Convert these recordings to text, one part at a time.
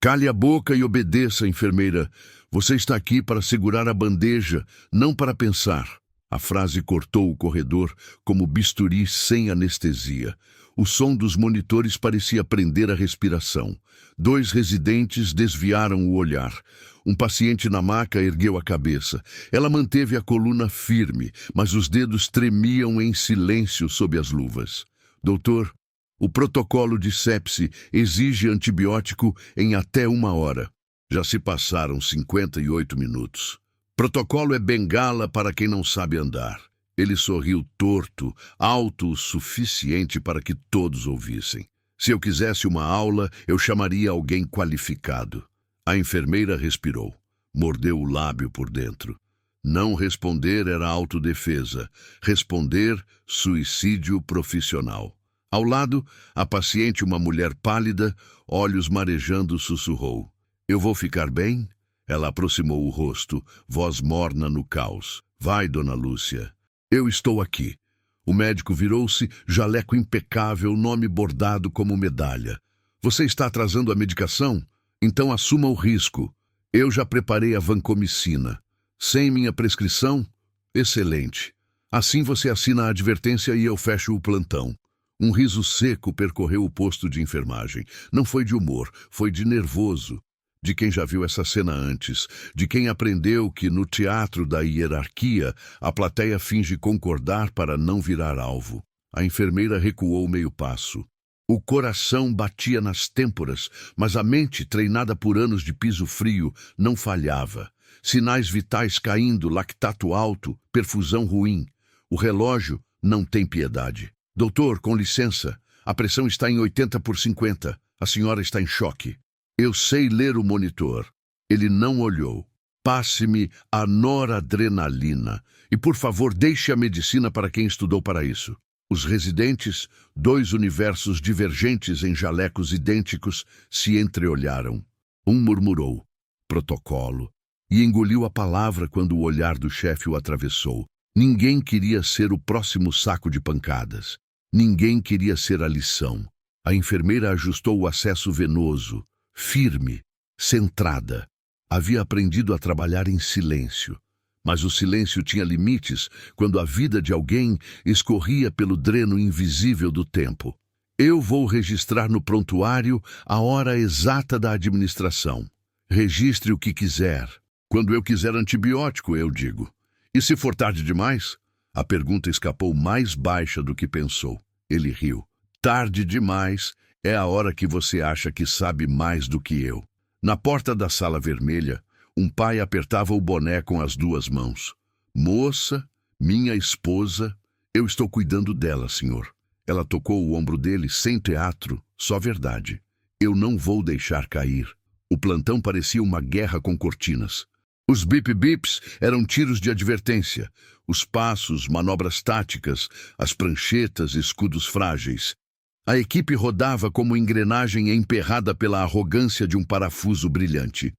Cale a boca e obedeça, enfermeira. Você está aqui para segurar a bandeja, não para pensar. A frase cortou o corredor como bisturi sem anestesia. O som dos monitores parecia prender a respiração. 2 residentes desviaram o olhar. Um paciente na maca ergueu a cabeça. Ela manteve a coluna firme, mas os dedos tremiam em silêncio sob as luvas. Doutor, o protocolo de sepse exige antibiótico em até 1 hora. Já se passaram 58 minutos. Protocolo é bengala para quem não sabe andar. Ele sorriu torto, alto o suficiente para que todos ouvissem. Se eu quisesse uma aula, eu chamaria alguém qualificado. A enfermeira respirou. Mordeu o lábio por dentro. Não responder era autodefesa. Responder, suicídio profissional. Ao lado, a paciente, uma mulher pálida, olhos marejando, sussurrou. Eu vou ficar bem? Ela aproximou o rosto, voz morna no caos. Vai, dona Lúcia. Eu estou aqui. O médico virou-se, jaleco impecável, nome bordado como medalha. Você está atrasando a medicação? Então assuma o risco. Eu já preparei a vancomicina. Sem minha prescrição? Excelente. Assim você assina a advertência e eu fecho o plantão. Um riso seco percorreu o posto de enfermagem. Não foi de humor, foi de nervoso. De quem já viu essa cena antes, de quem aprendeu que no teatro da hierarquia a plateia finge concordar para não virar alvo. A enfermeira recuou meio passo. O coração batia nas têmporas, mas a mente, treinada por anos de piso frio, não falhava. Sinais vitais caindo, lactato alto, perfusão ruim. O relógio não tem piedade. Doutor, com licença, a pressão está em 80/50. A senhora está em choque. Eu sei ler o monitor. Ele não olhou. Passe-me a noradrenalina. E, por favor, deixe a medicina para quem estudou para isso. Os residentes, 2 universos divergentes em jalecos idênticos, se entreolharam. Um murmurou, protocolo, e engoliu a palavra quando o olhar do chefe o atravessou. Ninguém queria ser o próximo saco de pancadas. Ninguém queria ser a lição. A enfermeira ajustou o acesso venoso, firme, centrada. Havia aprendido a trabalhar em silêncio. Mas o silêncio tinha limites quando a vida de alguém escorria pelo dreno invisível do tempo. Eu vou registrar no prontuário a hora exata da administração. Registre o que quiser. Quando eu quiser antibiótico, eu digo. E se for tarde demais? A pergunta escapou mais baixa do que pensou. Ele riu. Tarde demais é a hora que você acha que sabe mais do que eu. Na porta da sala vermelha, um pai apertava o boné com as 2 mãos. Moça, minha esposa, eu estou cuidando dela, senhor. Ela tocou o ombro dele sem teatro, só verdade. Eu não vou deixar cair. O plantão parecia uma guerra com cortinas. Os bip-bips eram tiros de advertência. Os passos, manobras táticas, as pranchetas, escudos frágeis. A equipe rodava como engrenagem emperrada pela arrogância de um parafuso brilhante.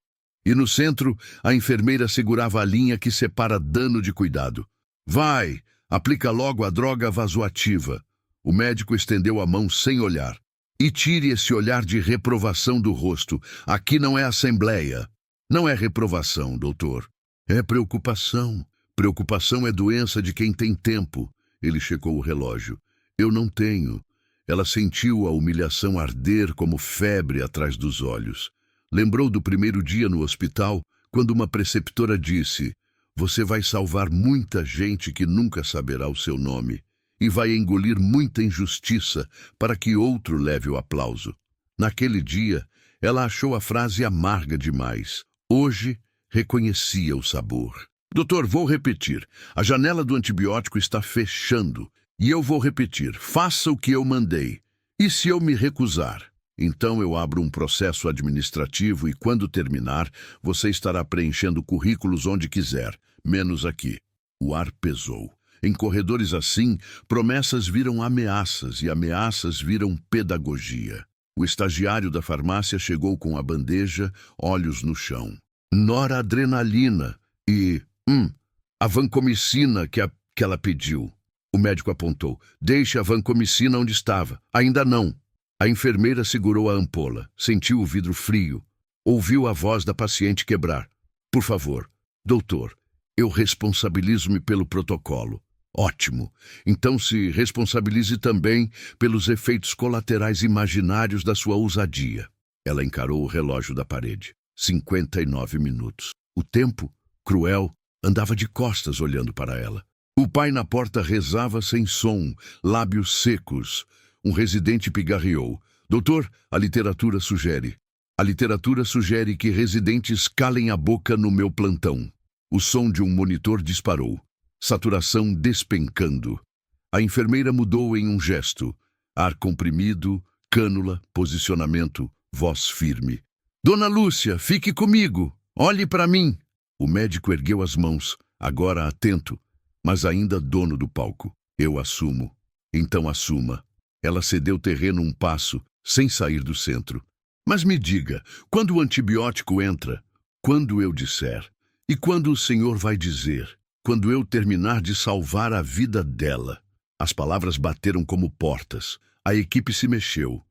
E no centro, a enfermeira segurava a linha que separa dano de cuidado. Vai, aplica logo a droga vasoativa. O médico estendeu a mão sem olhar. E tire esse olhar de reprovação do rosto. Aqui não é assembleia. Não é reprovação, doutor. É preocupação. Preocupação é doença de quem tem tempo. Ele checou o relógio. Eu não tenho. Ela sentiu a humilhação arder como febre atrás dos olhos. Lembrou do primeiro dia no hospital, quando uma preceptora disse: você vai salvar muita gente que nunca saberá o seu nome e vai engolir muita injustiça para que outro leve o aplauso. Naquele dia, ela achou a frase amarga demais. Hoje, reconhecia o sabor. Doutor, vou repetir. A janela do antibiótico está fechando. E eu vou repetir. Faça o que eu mandei. E se eu me recusar? Então eu abro um processo administrativo e quando terminar, você estará preenchendo currículos onde quiser, menos aqui. O ar pesou. Em corredores assim, promessas viram ameaças e ameaças viram pedagogia. O estagiário da farmácia chegou com a bandeja, olhos no chão. Noradrenalina e, a vancomicina que ela pediu. O médico apontou. Deixe a vancomicina onde estava. Ainda não. A enfermeira segurou a ampola. Sentiu o vidro frio. Ouviu a voz da paciente quebrar. Por favor, doutor, eu responsabilizo-me pelo protocolo. Ótimo. Então se responsabilize também pelos efeitos colaterais imaginários da sua ousadia. Ela encarou o relógio da parede. 59 minutos. O tempo, cruel, andava de costas olhando para ela. O pai na porta rezava sem som, lábios secos. Um residente pigarreou. Doutor, a literatura sugere. A literatura sugere que residentes calem a boca no meu plantão. O som de um monitor disparou. Saturação despencando. A enfermeira mudou em um gesto. Ar comprimido, cânula, posicionamento, voz firme. Dona Lúcia, fique comigo. Olhe para mim. O médico ergueu as mãos, agora atento, mas ainda dono do palco. Eu assumo. Então assuma. Ela cedeu terreno um passo, sem sair do centro. Mas me diga, quando o antibiótico entra? Quando eu disser? E quando o senhor vai dizer? Quando eu terminar de salvar a vida dela. As palavras bateram como portas. A equipe se mexeu.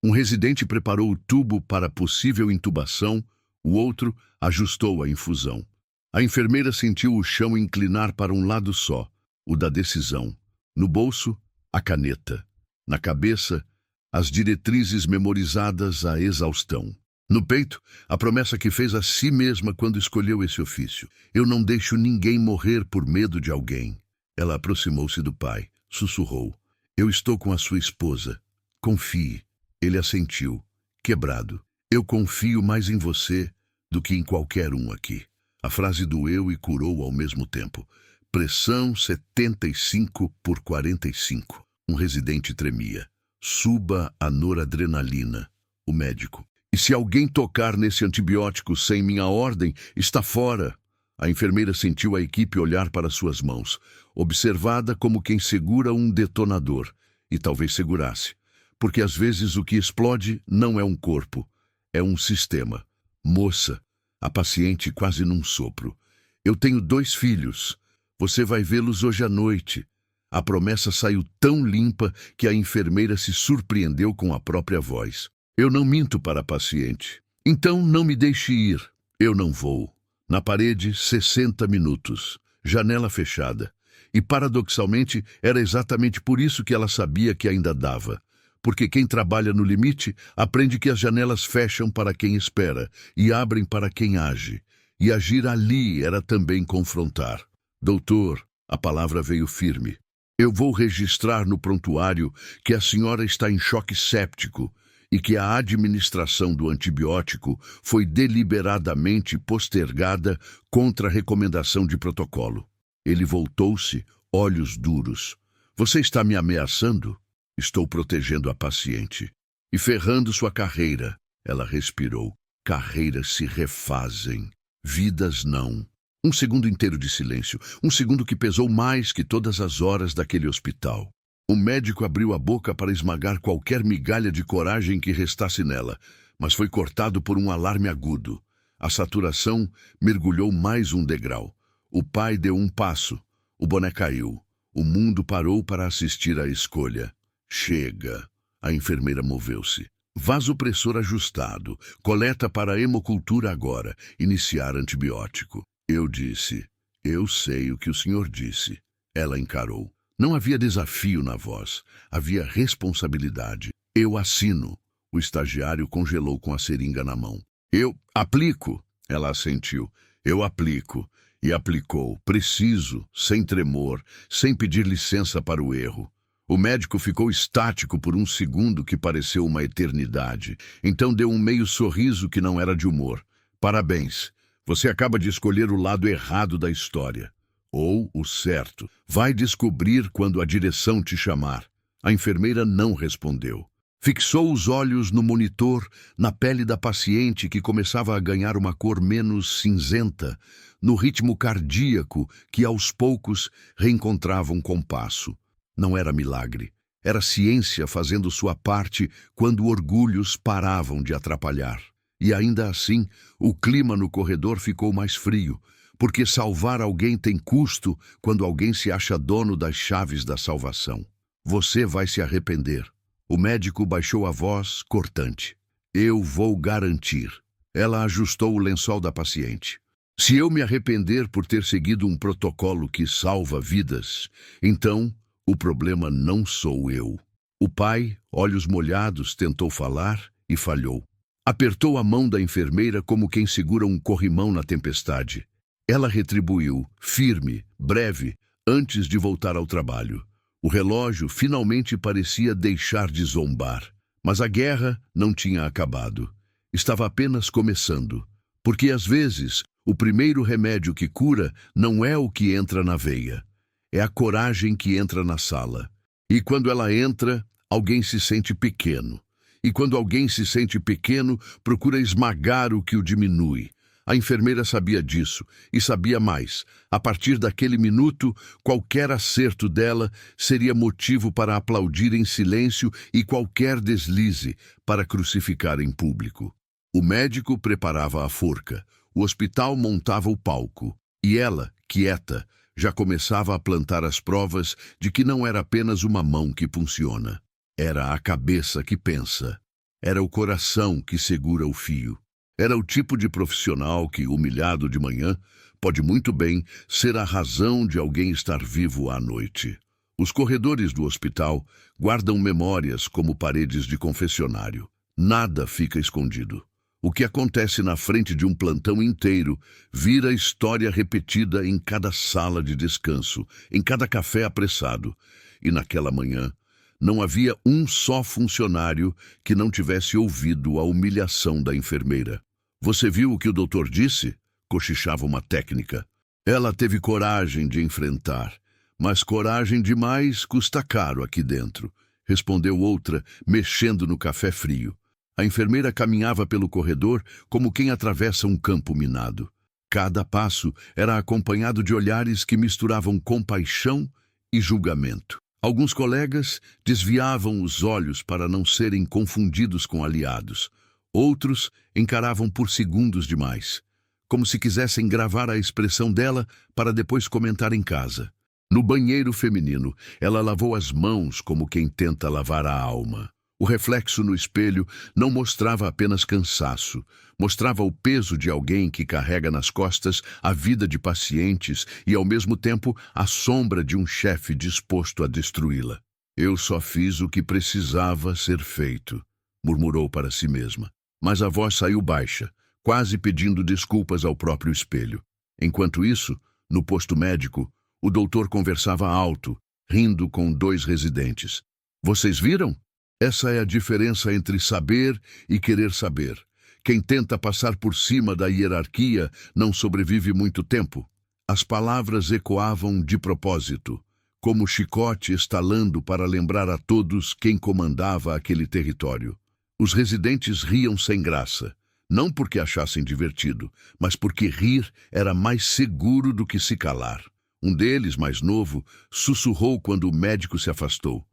Um residente preparou o tubo para possível intubação, o outro ajustou a infusão. A enfermeira sentiu o chão inclinar para um lado só, o da decisão. No bolso, a caneta. Na cabeça, as diretrizes memorizadas à exaustão. No peito, a promessa que fez a si mesma quando escolheu esse ofício. Eu não deixo ninguém morrer por medo de alguém. Ela aproximou-se do pai, sussurrou. Eu estou com a sua esposa. Confie. Ele assentiu, quebrado. Eu confio mais em você do que em qualquer um aqui. A frase doeu e curou ao mesmo tempo. Pressão 75/45. Um residente tremia. Suba a noradrenalina. O médico. E se alguém tocar nesse antibiótico sem minha ordem, está fora. A enfermeira sentiu a equipe olhar para suas mãos, observada como quem segura um detonador, e talvez segurasse. Porque às vezes o que explode não é um corpo, é um sistema. Moça, a paciente quase num sopro. Eu tenho 2 filhos. Você vai vê-los hoje à noite. A promessa saiu tão limpa que a enfermeira se surpreendeu com a própria voz. Eu não minto para a paciente. Então não me deixe ir. Eu não vou. Na parede, 60 minutos. Janela fechada. E paradoxalmente, era exatamente por isso que ela sabia que ainda dava. Porque quem trabalha no limite aprende que as janelas fecham para quem espera e abrem para quem age. E agir ali era também confrontar. Doutor, a palavra veio firme. Eu vou registrar no prontuário que a senhora está em choque séptico e que a administração do antibiótico foi deliberadamente postergada contra a recomendação de protocolo. Ele voltou-se, olhos duros. Você está me ameaçando? Estou protegendo a paciente. E ferrando sua carreira. Ela respirou. Carreiras se refazem. Vidas não. Um segundo inteiro de silêncio. Um segundo que pesou mais que todas as horas daquele hospital. O médico abriu a boca para esmagar qualquer migalha de coragem que restasse nela, mas foi cortado por um alarme agudo. A saturação mergulhou mais um degrau. O pai deu um passo. O boné caiu. O mundo parou para assistir à escolha. Chega. A enfermeira moveu-se. Vasopressor ajustado. Coleta para hemocultura agora. Iniciar antibiótico. Eu disse. Eu sei o que o senhor disse. Ela encarou. Não havia desafio na voz. Havia responsabilidade. Eu assino. O estagiário congelou com a seringa na mão. Eu aplico. Ela assentiu. Eu aplico. E aplicou. Preciso, sem tremor, sem pedir licença para o erro. O médico ficou estático por um segundo que pareceu uma eternidade. Então deu um meio sorriso que não era de humor. Parabéns. Você acaba de escolher o lado errado da história. Ou o certo. Vai descobrir quando a direção te chamar. A enfermeira não respondeu. Fixou os olhos no monitor, na pele da paciente que começava a ganhar uma cor menos cinzenta, no ritmo cardíaco que aos poucos reencontrava um compasso. Não era milagre. Era ciência fazendo sua parte quando orgulhos paravam de atrapalhar. E ainda assim, o clima no corredor ficou mais frio, porque salvar alguém tem custo quando alguém se acha dono das chaves da salvação. Você vai se arrepender. O médico baixou a voz, cortante. Eu vou garantir. Ela ajustou o lençol da paciente. Se eu me arrepender por ter seguido um protocolo que salva vidas, então o problema não sou eu. O pai, olhos molhados, tentou falar e falhou. Apertou a mão da enfermeira como quem segura um corrimão na tempestade. Ela retribuiu, firme, breve, antes de voltar ao trabalho. O relógio finalmente parecia deixar de zombar. Mas a guerra não tinha acabado. Estava apenas começando. Porque, às vezes, o primeiro remédio que cura não é o que entra na veia. É a coragem que entra na sala. E quando ela entra, alguém se sente pequeno. E quando alguém se sente pequeno, procura esmagar o que o diminui. A enfermeira sabia disso, e sabia mais. A partir daquele minuto, qualquer acerto dela seria motivo para aplaudir em silêncio e qualquer deslize para crucificar em público. O médico preparava a forca, o hospital montava o palco, e ela, quieta, já começava a plantar as provas de que não era apenas uma mão que funciona. Era a cabeça que pensa. Era o coração que segura o fio. Era o tipo de profissional que, humilhado de manhã, pode muito bem ser a razão de alguém estar vivo à noite. Os corredores do hospital guardam memórias como paredes de confessionário. Nada fica escondido. O que acontece na frente de um plantão inteiro vira história repetida em cada sala de descanso, em cada café apressado. E naquela manhã, não havia um só funcionário que não tivesse ouvido a humilhação da enfermeira. Você viu o que o doutor disse? Cochichava uma técnica. Ela teve coragem de enfrentar, mas coragem demais custa caro aqui dentro, respondeu outra, mexendo no café frio. A enfermeira caminhava pelo corredor como quem atravessa um campo minado. Cada passo era acompanhado de olhares que misturavam compaixão e julgamento. Alguns colegas desviavam os olhos para não serem confundidos com aliados. Outros encaravam por segundos demais, como se quisessem gravar a expressão dela para depois comentar em casa. No banheiro feminino, ela lavou as mãos como quem tenta lavar a alma. O reflexo no espelho não mostrava apenas cansaço, mostrava o peso de alguém que carrega nas costas a vida de pacientes e, ao mesmo tempo, a sombra de um chefe disposto a destruí-la. Eu só fiz o que precisava ser feito, murmurou para si mesma. Mas a voz saiu baixa, quase pedindo desculpas ao próprio espelho. Enquanto isso, no posto médico, o doutor conversava alto, rindo com 2 residentes. Vocês viram? Essa é a diferença entre saber e querer saber. Quem tenta passar por cima da hierarquia não sobrevive muito tempo. As palavras ecoavam de propósito, como chicote estalando para lembrar a todos quem comandava aquele território. Os residentes riam sem graça, não porque achassem divertido, mas porque rir era mais seguro do que se calar. Um deles, mais novo, sussurrou quando o médico se afastou.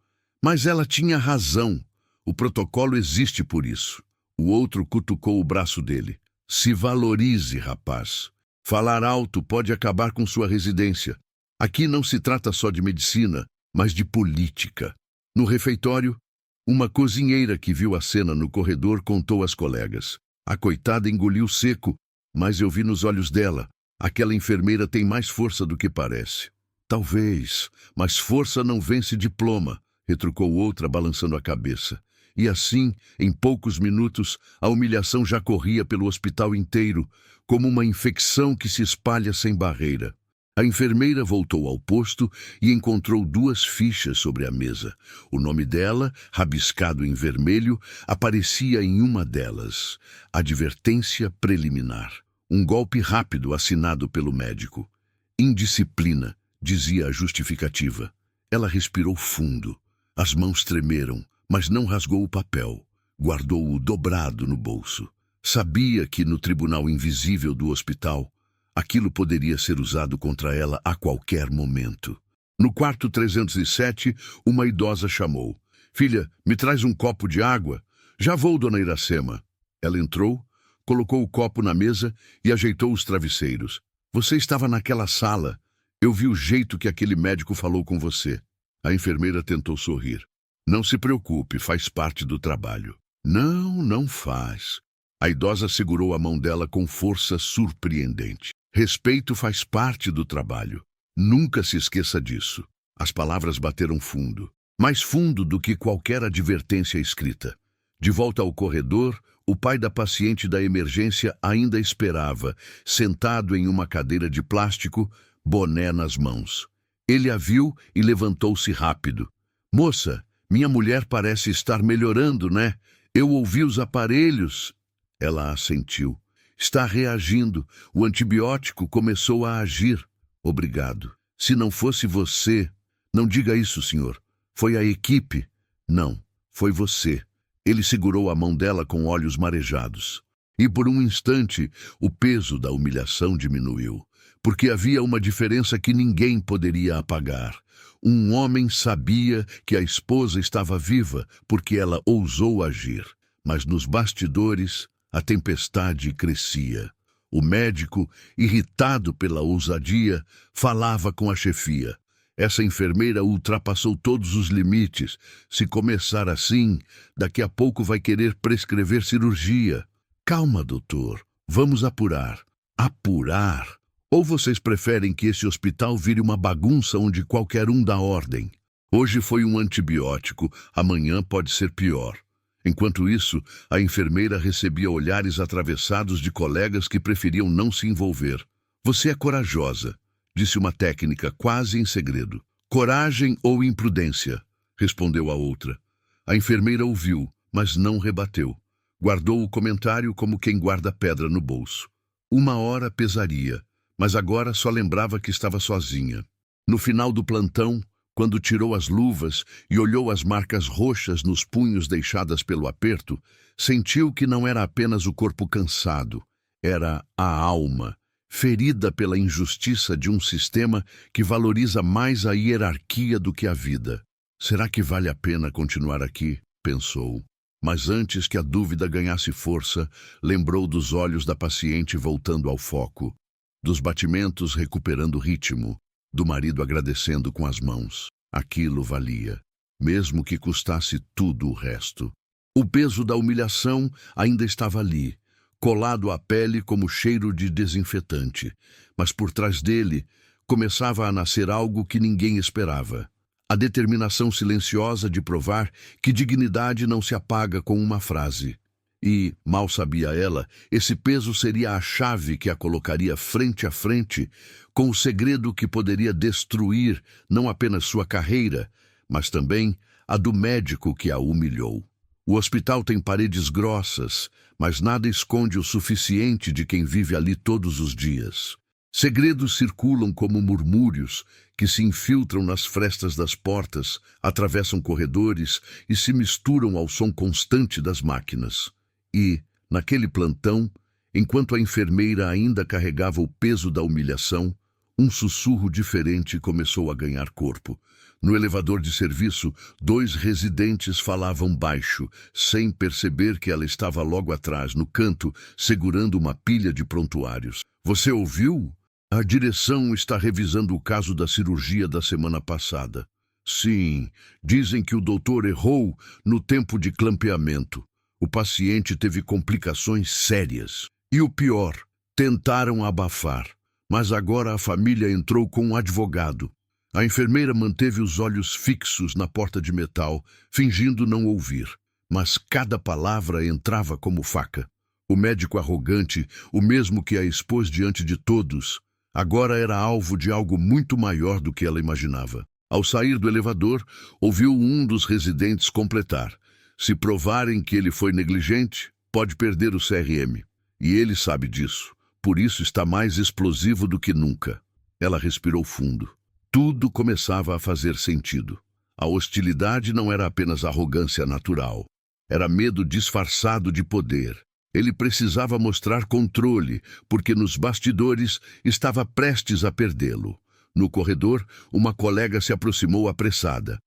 Mas ela tinha razão. O protocolo existe por isso. O outro cutucou o braço dele. Se valorize, rapaz. Falar alto pode acabar com sua residência. Aqui não se trata só de medicina, mas de política. No refeitório, uma cozinheira que viu a cena no corredor contou às colegas. A coitada engoliu seco, mas eu vi nos olhos dela. Aquela enfermeira tem mais força do que parece. Talvez, mas força não vence diploma, retrucou outra, balançando a cabeça. E assim, em poucos minutos, a humilhação já corria pelo hospital inteiro, como uma infecção que se espalha sem barreira. A enfermeira voltou ao posto e encontrou 2 fichas sobre a mesa. O nome dela, rabiscado em vermelho, aparecia em uma delas. Advertência preliminar. Um golpe rápido assinado pelo médico. Indisciplina, dizia a justificativa. Ela respirou fundo. As mãos tremeram, mas não rasgou o papel. Guardou-o dobrado no bolso. Sabia que no tribunal invisível do hospital, aquilo poderia ser usado contra ela a qualquer momento. No quarto 307, uma idosa chamou. Filha, me traz um copo de água? Já vou, dona Iracema. Ela entrou, colocou o copo na mesa e ajeitou os travesseiros. Você estava naquela sala. Eu vi o jeito que aquele médico falou com você. A enfermeira tentou sorrir. Não se preocupe, faz parte do trabalho. Não, não faz. A idosa segurou a mão dela com força surpreendente. Respeito faz parte do trabalho. Nunca se esqueça disso. As palavras bateram fundo, mais fundo do que qualquer advertência escrita. De volta ao corredor, o pai da paciente da emergência ainda esperava, sentado em uma cadeira de plástico, boné nas mãos. Ele a viu e levantou-se rápido. Moça, minha mulher parece estar melhorando, né? Eu ouvi os aparelhos. Ela assentiu. Está reagindo. O antibiótico começou a agir. Obrigado. Se não fosse você... Não diga isso, senhor. Foi a equipe? Não, foi você. Ele segurou a mão dela com olhos marejados. E por um instante, o peso da humilhação diminuiu. Porque havia uma diferença que ninguém poderia apagar. Um homem sabia que a esposa estava viva porque ela ousou agir. Mas nos bastidores, a tempestade crescia. O médico, irritado pela ousadia, falava com a chefia. Essa enfermeira ultrapassou todos os limites. Se começar assim, daqui a pouco vai querer prescrever cirurgia. Calma, doutor. Vamos apurar. Apurar? Ou vocês preferem que esse hospital vire uma bagunça onde qualquer um dá ordem? Hoje foi um antibiótico, amanhã pode ser pior. Enquanto isso, a enfermeira recebia olhares atravessados de colegas que preferiam não se envolver. Você é corajosa, disse uma técnica quase em segredo. Coragem ou imprudência? Respondeu a outra. A enfermeira ouviu, mas não rebateu. Guardou o comentário como quem guarda pedra no bolso. Uma hora pesaria, mas agora só lembrava que estava sozinha. No final do plantão, quando tirou as luvas e olhou as marcas roxas nos punhos deixadas pelo aperto, sentiu que não era apenas o corpo cansado, era a alma, ferida pela injustiça de um sistema que valoriza mais a hierarquia do que a vida. Será que vale a pena continuar aqui? Pensou. Mas antes que a dúvida ganhasse força, lembrou dos olhos da paciente voltando ao foco, dos batimentos recuperando ritmo, do marido agradecendo com as mãos. Aquilo valia, mesmo que custasse tudo o resto. O peso da humilhação ainda estava ali, colado à pele como cheiro de desinfetante, mas por trás dele começava a nascer algo que ninguém esperava. A determinação silenciosa de provar que dignidade não se apaga com uma frase. E, mal sabia ela, esse peso seria a chave que a colocaria frente a frente com o segredo que poderia destruir não apenas sua carreira, mas também a do médico que a humilhou. O hospital tem paredes grossas, mas nada esconde o suficiente de quem vive ali todos os dias. Segredos circulam como murmúrios que se infiltram nas frestas das portas, atravessam corredores e se misturam ao som constante das máquinas. E, naquele plantão, enquanto a enfermeira ainda carregava o peso da humilhação, um sussurro diferente começou a ganhar corpo. No elevador de serviço, 2 residentes falavam baixo, sem perceber que ela estava logo atrás, no canto, segurando uma pilha de prontuários. Você ouviu? A direção está revisando o caso da cirurgia da semana passada. Sim, dizem que o doutor errou no tempo de clampeamento. O paciente teve complicações sérias. E o pior, tentaram abafar. Mas agora a família entrou com um advogado. A enfermeira manteve os olhos fixos na porta de metal, fingindo não ouvir. Mas cada palavra entrava como faca. O médico arrogante, o mesmo que a expôs diante de todos, agora era alvo de algo muito maior do que ela imaginava. Ao sair do elevador, ouviu um dos residentes completar. Se provarem que ele foi negligente, pode perder o CRM. E ele sabe disso. Por isso está mais explosivo do que nunca. Ela respirou fundo. Tudo começava a fazer sentido. A hostilidade não era apenas arrogância natural. Era medo disfarçado de poder. Ele precisava mostrar controle, porque nos bastidores estava prestes a perdê-lo. No corredor, uma colega se aproximou apressada.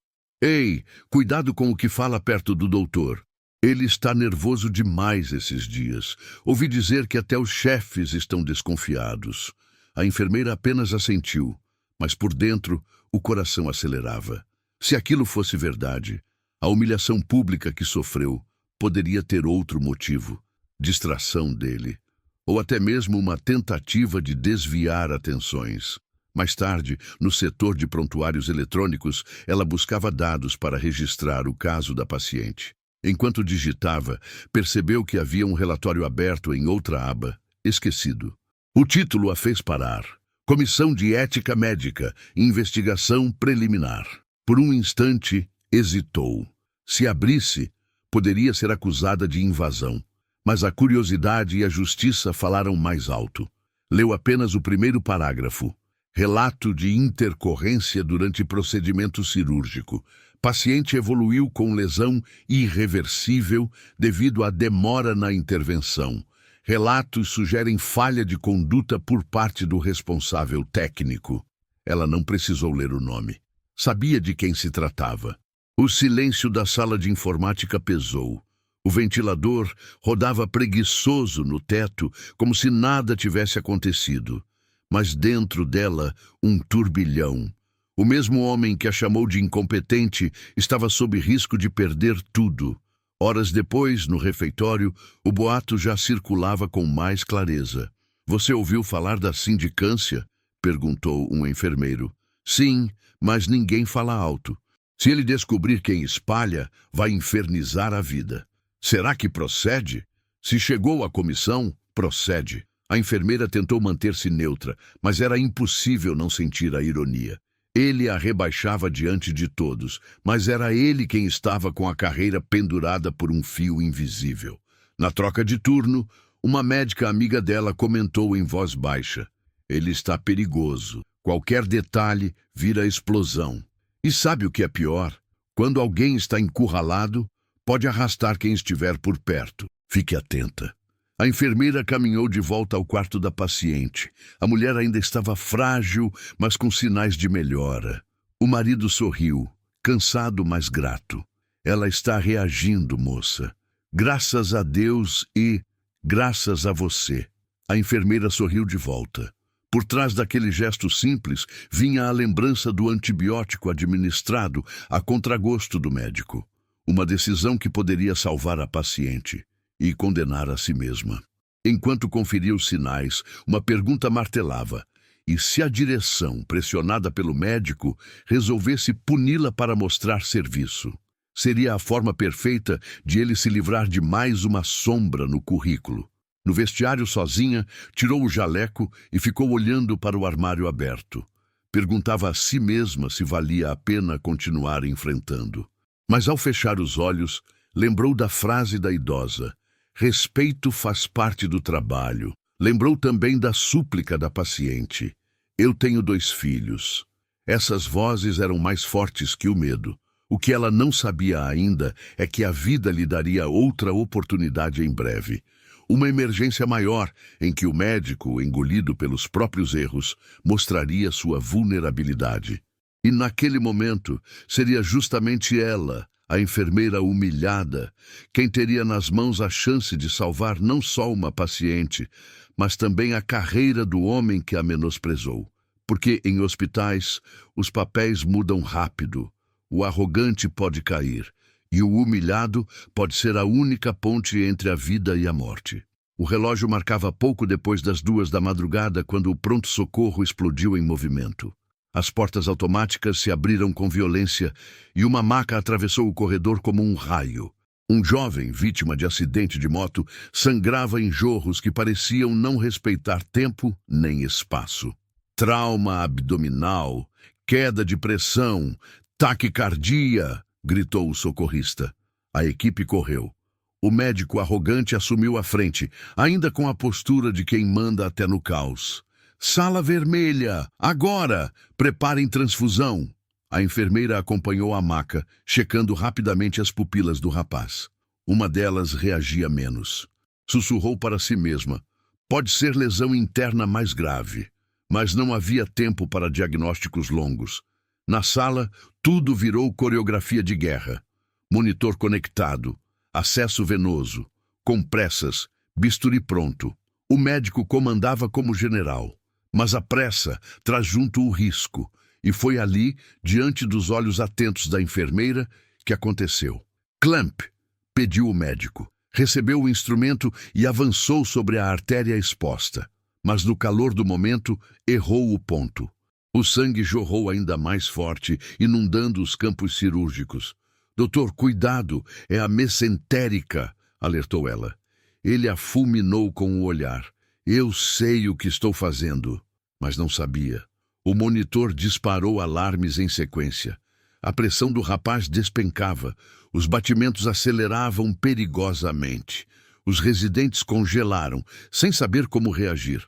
Ei, cuidado com o que fala perto do doutor. Ele está nervoso demais esses dias. Ouvi dizer que até os chefes estão desconfiados. A enfermeira apenas assentiu, mas por dentro o coração acelerava. Se aquilo fosse verdade, a humilhação pública que sofreu poderia ter outro motivo. distração dele, ou até mesmo uma tentativa de desviar atenções. Mais tarde, no setor de prontuários eletrônicos, ela buscava dados para registrar o caso da paciente. Enquanto digitava, percebeu que havia um relatório aberto em outra aba, esquecido. O título a fez parar. Comissão de Ética Médica, Investigação Preliminar. Por um instante, hesitou. Se abrisse, poderia ser acusada de invasão. Mas a curiosidade e a justiça falaram mais alto. Leu apenas o primeiro parágrafo. Relato de intercorrência durante procedimento cirúrgico. Paciente evoluiu com lesão irreversível devido à demora na intervenção. Relatos sugerem falha de conduta por parte do responsável técnico. Ela não precisou ler o nome. Sabia de quem se tratava. O silêncio da sala de informática pesou. O ventilador rodava preguiçoso no teto, como se nada tivesse acontecido. Mas dentro dela, um turbilhão. O mesmo homem que a chamou de incompetente estava sob risco de perder tudo. Horas depois, no refeitório, o boato já circulava com mais clareza. "Você ouviu falar da sindicância?" perguntou um enfermeiro. "Sim, mas ninguém fala alto. Se ele descobrir quem espalha, vai infernizar a vida." "Será que procede?" "Se chegou à comissão, procede." A enfermeira tentou manter-se neutra, mas era impossível não sentir a ironia. Ele a rebaixava diante de todos, mas era ele quem estava com a carreira pendurada por um fio invisível. Na troca de turno, uma médica amiga dela comentou em voz baixa: "Ele está perigoso. Qualquer detalhe vira explosão. E sabe o que é pior? Quando alguém está encurralado, pode arrastar quem estiver por perto. Fique atenta." A enfermeira caminhou de volta ao quarto da paciente. A mulher ainda estava frágil, mas com sinais de melhora. O marido sorriu, cansado, mas grato. "Ela está reagindo, moça. Graças a Deus e graças a você." A enfermeira sorriu de volta. Por trás daquele gesto simples, vinha a lembrança do antibiótico administrado a contragosto do médico. Uma decisão que poderia salvar a paciente e condenar a si mesma. Enquanto conferia os sinais, uma pergunta martelava: e se a direção, pressionada pelo médico, resolvesse puni-la para mostrar serviço? Seria a forma perfeita de ele se livrar de mais uma sombra no currículo. No vestiário, sozinha, tirou o jaleco e ficou olhando para o armário aberto. Perguntava a si mesma se valia a pena continuar enfrentando. Mas ao fechar os olhos, lembrou da frase da idosa: "Respeito faz parte do trabalho." Lembrou também da súplica da paciente: "Eu tenho 2 filhos." Essas vozes eram mais fortes que o medo. O que ela não sabia ainda é que a vida lhe daria outra oportunidade em breve. Uma emergência maior, em que o médico, engolido pelos próprios erros, mostraria sua vulnerabilidade. E naquele momento, seria justamente ela, a enfermeira humilhada, quem teria nas mãos a chance de salvar não só uma paciente, mas também a carreira do homem que a menosprezou. Porque em hospitais, os papéis mudam rápido. O arrogante pode cair, e o humilhado pode ser a única ponte entre a vida e a morte. O relógio marcava pouco depois das 2 da madrugada quando o pronto-socorro explodiu em movimento. As portas automáticas se abriram com violência e uma maca atravessou o corredor como um raio. Um jovem, vítima de acidente de moto, sangrava em jorros que pareciam não respeitar tempo nem espaço. "Trauma abdominal, queda de pressão, taquicardia", gritou o socorrista. A equipe correu. O médico arrogante assumiu a frente, ainda com a postura de quem manda até no caos. "Sala vermelha, agora! Preparem transfusão." A enfermeira acompanhou a maca, checando rapidamente as pupilas do rapaz. Uma delas reagia menos. Sussurrou para si mesma: "Pode ser lesão interna mais grave." Mas não havia tempo para diagnósticos longos. Na sala, tudo virou coreografia de guerra. Monitor conectado, acesso venoso, compressas, bisturi pronto. O médico comandava como general. Mas a pressa traz junto o risco, e foi ali, diante dos olhos atentos da enfermeira, que aconteceu. "Clamp", pediu o médico. Recebeu o instrumento e avançou sobre a artéria exposta. Mas no calor do momento, errou o ponto. O sangue jorrou ainda mais forte, inundando os campos cirúrgicos. Doutor, cuidado, é a mesentérica, alertou ela. Ele a fulminou com o olhar. Eu sei o que estou fazendo, mas não sabia. O monitor disparou alarmes em sequência. A pressão do rapaz despencava. Os batimentos aceleravam perigosamente. Os residentes congelaram, sem saber como reagir.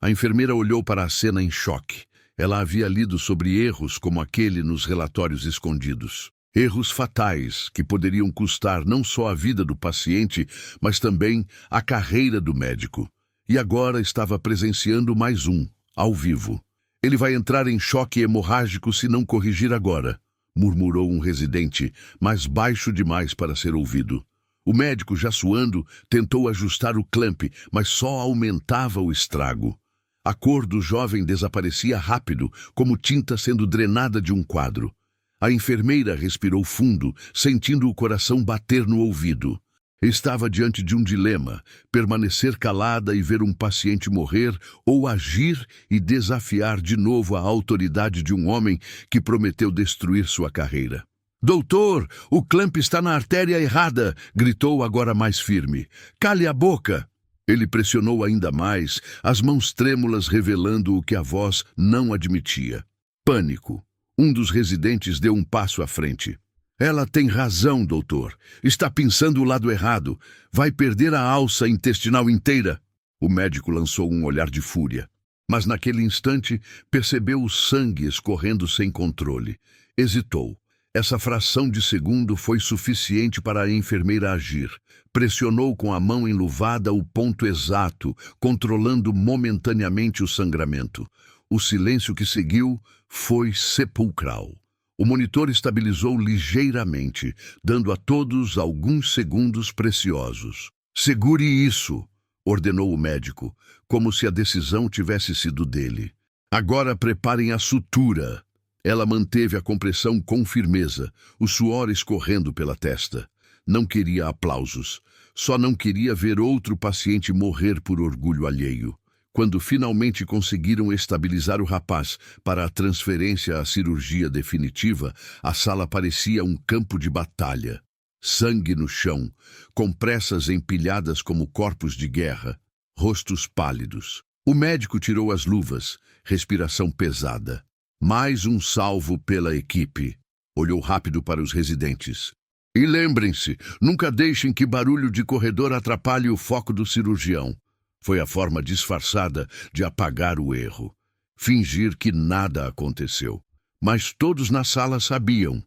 A enfermeira olhou para a cena em choque. Ela havia lido sobre erros como aquele nos relatórios escondidos. Erros fatais que poderiam custar não só a vida do paciente, mas também a carreira do médico. E agora estava presenciando mais um, ao vivo. Ele vai entrar em choque hemorrágico se não corrigir agora, murmurou um residente, mas baixo demais para ser ouvido. O médico, já suando, tentou ajustar o clamp, mas só aumentava o estrago. A cor do jovem desaparecia rápido, como tinta sendo drenada de um quadro. A enfermeira respirou fundo, sentindo o coração bater no ouvido. Estava diante de um dilema: permanecer calada e ver um paciente morrer, ou agir e desafiar de novo a autoridade de um homem que prometeu destruir sua carreira. Doutor, o clamp está na artéria errada, gritou agora mais firme. Cale a boca! Ele pressionou ainda mais, as mãos trêmulas revelando o que a voz não admitia. Pânico. Um dos residentes deu um passo à frente. Ela tem razão, doutor. Está pensando o lado errado. Vai perder a alça intestinal inteira. O médico lançou um olhar de fúria. Mas naquele instante percebeu o sangue escorrendo sem controle. Hesitou. Essa fração de segundo foi suficiente para a enfermeira agir. Pressionou com a mão enluvada o ponto exato, controlando momentaneamente o sangramento. O silêncio que seguiu foi sepulcral. O monitor estabilizou ligeiramente, dando a todos alguns segundos preciosos. Segure isso, ordenou o médico, como se a decisão tivesse sido dele. Agora preparem a sutura. Ela manteve a compressão com firmeza, o suor escorrendo pela testa. Não queria aplausos. Só não queria ver outro paciente morrer por orgulho alheio. Quando finalmente conseguiram estabilizar o rapaz para a transferência à cirurgia definitiva, a sala parecia um campo de batalha. Sangue no chão, compressas empilhadas como corpos de guerra, rostos pálidos. O médico tirou as luvas, respiração pesada. Mais um salvo pela equipe. Olhou rápido para os residentes. E lembrem-se, nunca deixem que barulho de corredor atrapalhe o foco do cirurgião. Foi a forma disfarçada de apagar o erro. Fingir que nada aconteceu. Mas todos na sala sabiam.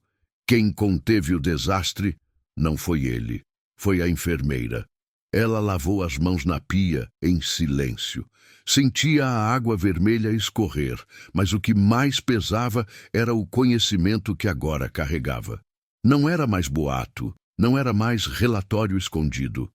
Quem conteve o desastre não foi ele. Foi a enfermeira. Ela lavou as mãos na pia, em silêncio. Sentia a água vermelha escorrer, mas o que mais pesava era o conhecimento que agora carregava. Não era mais boato, não era mais relatório escondido.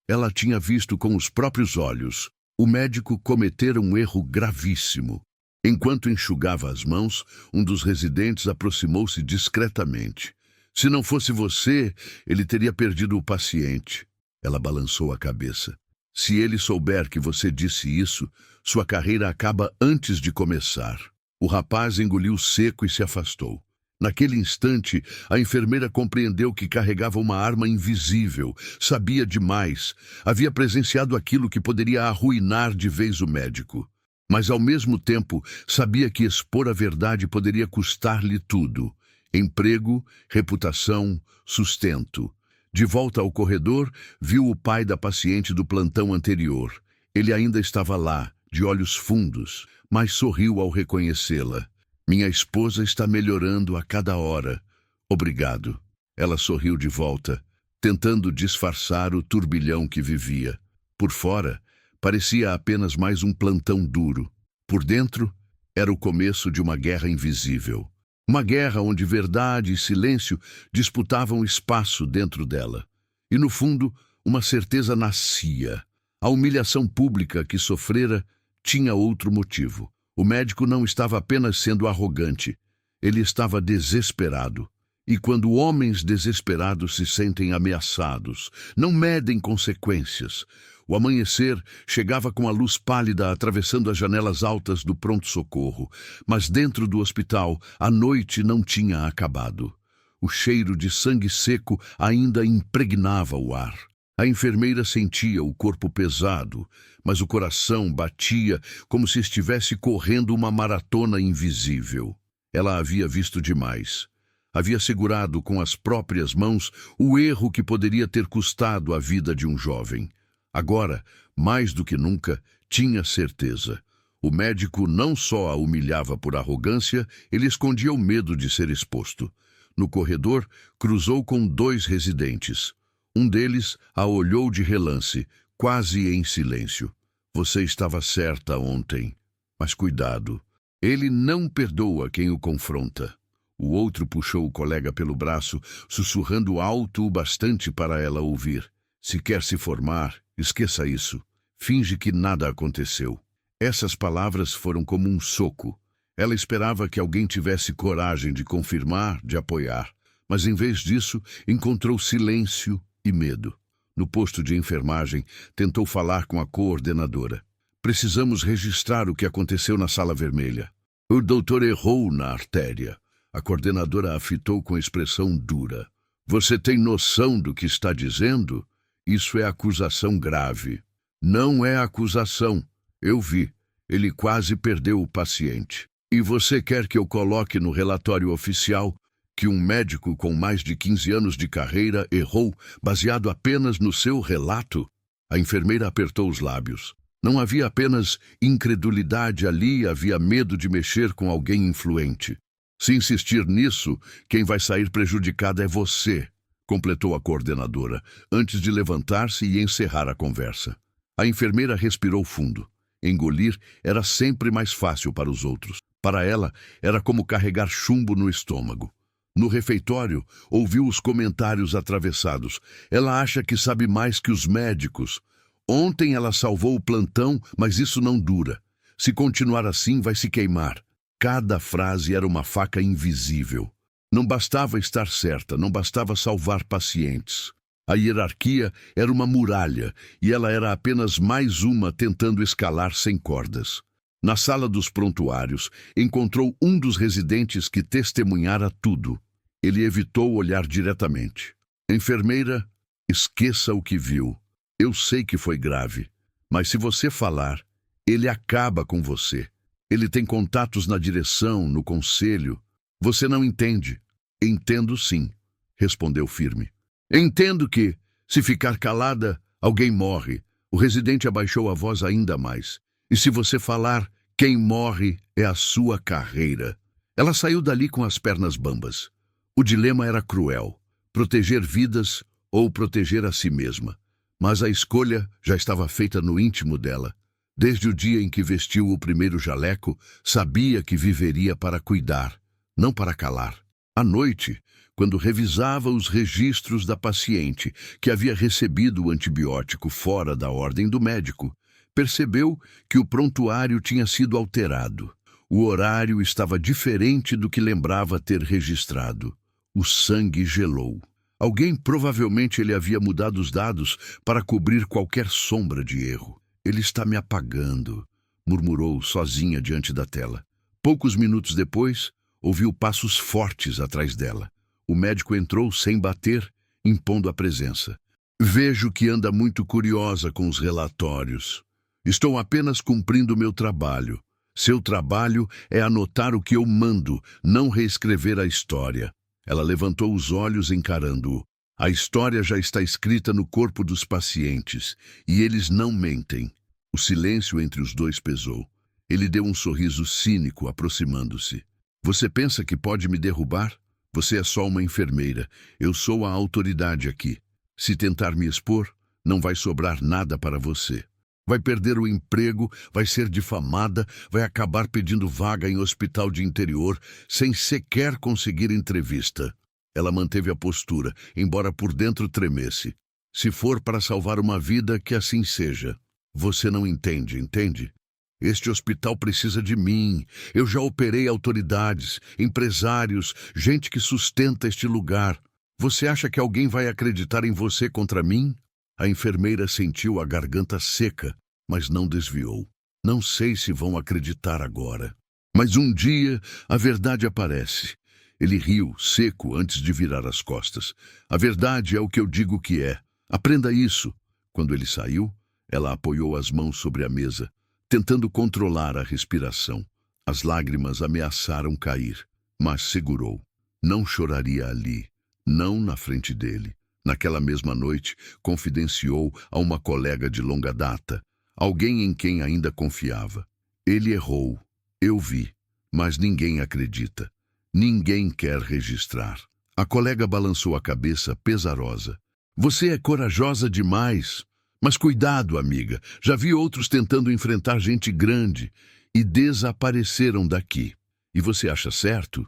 Ela tinha visto com os próprios olhos. O médico cometera um erro gravíssimo. Enquanto enxugava as mãos, um dos residentes aproximou-se discretamente. Se não fosse você, ele teria perdido o paciente. Ela balançou a cabeça. Se ele souber que você disse isso, sua carreira acaba antes de começar. O rapaz engoliu seco e se afastou. Naquele instante, a enfermeira compreendeu que carregava uma arma invisível, sabia demais, havia presenciado aquilo que poderia arruinar de vez o médico. Mas, ao mesmo tempo, sabia que expor a verdade poderia custar-lhe tudo: emprego, reputação, sustento. De volta ao corredor, viu o pai da paciente do plantão anterior. Ele ainda estava lá, de olhos fundos, mas sorriu ao reconhecê-la. Minha esposa está melhorando a cada hora. Obrigado. Ela sorriu de volta, tentando disfarçar o turbilhão que vivia. Por fora, parecia apenas mais um plantão duro. Por dentro, era o começo de uma guerra invisível. Uma guerra onde verdade e silêncio disputavam espaço dentro dela. E, no fundo, uma certeza nascia. A humilhação pública que sofrera tinha outro motivo. O médico não estava apenas sendo arrogante. Ele estava desesperado. E quando homens desesperados se sentem ameaçados, não medem consequências. O amanhecer chegava com a luz pálida atravessando as janelas altas do pronto-socorro, mas dentro do hospital a noite não tinha acabado. O cheiro de sangue seco ainda impregnava o ar. A enfermeira sentia o corpo pesado, mas o coração batia como se estivesse correndo uma maratona invisível. Ela havia visto demais. Havia segurado com as próprias mãos o erro que poderia ter custado a vida de um jovem. Agora, mais do que nunca, tinha certeza. O médico não só a humilhava por arrogância, ele escondia o medo de ser exposto. No corredor, cruzou com 2 residentes. Um deles a olhou de relance, quase em silêncio. Você estava certa ontem, mas cuidado. Ele não perdoa quem o confronta. O outro puxou o colega pelo braço, sussurrando alto o bastante para ela ouvir. Se quer se formar, esqueça isso. Finge que nada aconteceu. Essas palavras foram como um soco. Ela esperava que alguém tivesse coragem de confirmar, de apoiar. Mas em vez disso, encontrou silêncio e medo. No posto de enfermagem, tentou falar com a coordenadora. Precisamos registrar o que aconteceu na sala vermelha. O doutor errou na artéria. A coordenadora a fitou com expressão dura. Você tem noção do que está dizendo? Isso é acusação grave. Não é acusação. Eu vi. Ele quase perdeu o paciente. E você quer que eu coloque no relatório oficial que um médico com mais de 15 anos de carreira errou, baseado apenas no seu relato? A enfermeira apertou os lábios. Não havia apenas incredulidade ali, havia medo de mexer com alguém influente. Se insistir nisso, quem vai sair prejudicada é você, completou a coordenadora, antes de levantar-se e encerrar a conversa. A enfermeira respirou fundo. Engolir era sempre mais fácil para os outros. Para ela, era como carregar chumbo no estômago. No refeitório, ouviu os comentários atravessados. Ela acha que sabe mais que os médicos. Ontem ela salvou o plantão, mas isso não dura. Se continuar assim, vai se queimar. Cada frase era uma faca invisível. Não bastava estar certa, não bastava salvar pacientes. A hierarquia era uma muralha e ela era apenas mais uma tentando escalar sem cordas. Na sala dos prontuários, encontrou um dos residentes que testemunhara tudo. Ele evitou olhar diretamente. Enfermeira, esqueça o que viu. Eu sei que foi grave, mas se você falar, ele acaba com você. Ele tem contatos na direção, no conselho. Você não entende. Entendo sim, respondeu firme. Entendo que, se ficar calada, alguém morre. O residente abaixou a voz ainda mais. E se você falar, quem morre é a sua carreira. Ela saiu dali com as pernas bambas. O dilema era cruel. Proteger vidas ou proteger a si mesma. Mas a escolha já estava feita no íntimo dela. Desde o dia em que vestiu o primeiro jaleco, sabia que viveria para cuidar, não para calar. À noite, quando revisava os registros da paciente que havia recebido o antibiótico fora da ordem do médico, percebeu que o prontuário tinha sido alterado. O horário estava diferente do que lembrava ter registrado. O sangue gelou. Alguém provavelmente ele havia mudado os dados para cobrir qualquer sombra de erro. Ele está me apagando, murmurou sozinha diante da tela. Poucos minutos depois, ouviu passos fortes atrás dela. O médico entrou sem bater, impondo a presença. Vejo que anda muito curiosa com os relatórios. Estou apenas cumprindo meu trabalho. Seu trabalho é anotar o que eu mando, não reescrever a história. Ela levantou os olhos encarando-o. A história já está escrita no corpo dos pacientes, e eles não mentem. O silêncio entre os dois pesou. Ele deu um sorriso cínico, aproximando-se. Você pensa que pode me derrubar? Você é só uma enfermeira. Eu sou a autoridade aqui. Se tentar me expor, não vai sobrar nada para você. Vai perder o emprego, vai ser difamada, vai acabar pedindo vaga em hospital de interior, sem sequer conseguir entrevista. Ela manteve a postura, embora por dentro tremesse. Se for para salvar uma vida, que assim seja. Você não entende, entende? Este hospital precisa de mim. Eu já operei autoridades, empresários, gente que sustenta este lugar. Você acha que alguém vai acreditar em você contra mim? A enfermeira sentiu a garganta seca, mas não desviou. Não sei se vão acreditar agora. Mas um dia a verdade aparece. Ele riu, seco, antes de virar as costas. A verdade é o que eu digo que é. Aprenda isso. Quando ele saiu, ela apoiou as mãos sobre a mesa, tentando controlar a respiração. As lágrimas ameaçaram cair, mas segurou. Não choraria ali, não na frente dele. Naquela mesma noite, confidenciou a uma colega de longa data, alguém em quem ainda confiava. Ele errou, eu vi, mas ninguém acredita. Ninguém quer registrar. A colega balançou a cabeça pesarosa. Você é corajosa demais. Mas cuidado, amiga. Já vi outros tentando enfrentar gente grande e desapareceram daqui. E você acha certo?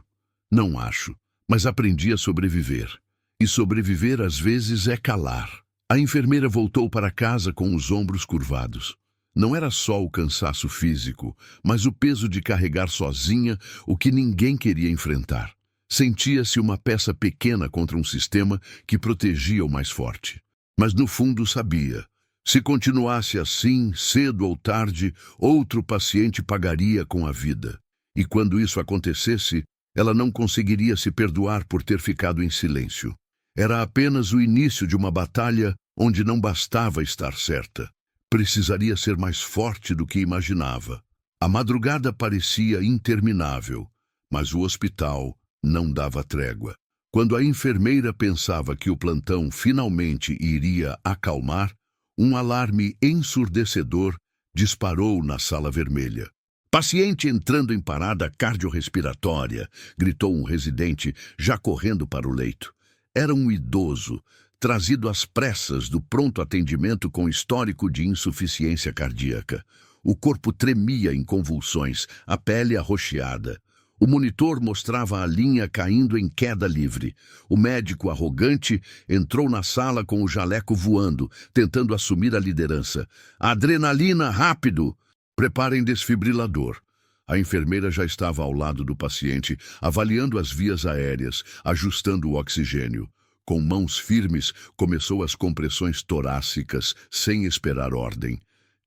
Não acho, mas aprendi a sobreviver. E sobreviver às vezes é calar. A enfermeira voltou para casa com os ombros curvados. Não era só o cansaço físico, mas o peso de carregar sozinha o que ninguém queria enfrentar. Sentia-se uma peça pequena contra um sistema que protegia o mais forte. Mas no fundo sabia. Se continuasse assim, cedo ou tarde, outro paciente pagaria com a vida. E quando isso acontecesse, ela não conseguiria se perdoar por ter ficado em silêncio. Era apenas o início de uma batalha onde não bastava estar certa. Precisaria ser mais forte do que imaginava. A madrugada parecia interminável, mas o hospital não dava trégua. Quando a enfermeira pensava que o plantão finalmente iria acalmar, um alarme ensurdecedor disparou na sala vermelha. Paciente entrando em parada cardiorrespiratória, gritou um residente, já correndo para o leito. Era um idoso, trazido às pressas do pronto atendimento com histórico de insuficiência cardíaca. O corpo tremia em convulsões, a pele arroxeada. O monitor mostrava a linha caindo em queda livre. O médico arrogante entrou na sala com o jaleco voando, tentando assumir a liderança. Adrenalina, rápido! Preparem desfibrilador. A enfermeira já estava ao lado do paciente, avaliando as vias aéreas, ajustando o oxigênio. Com mãos firmes, começou as compressões torácicas, sem esperar ordem.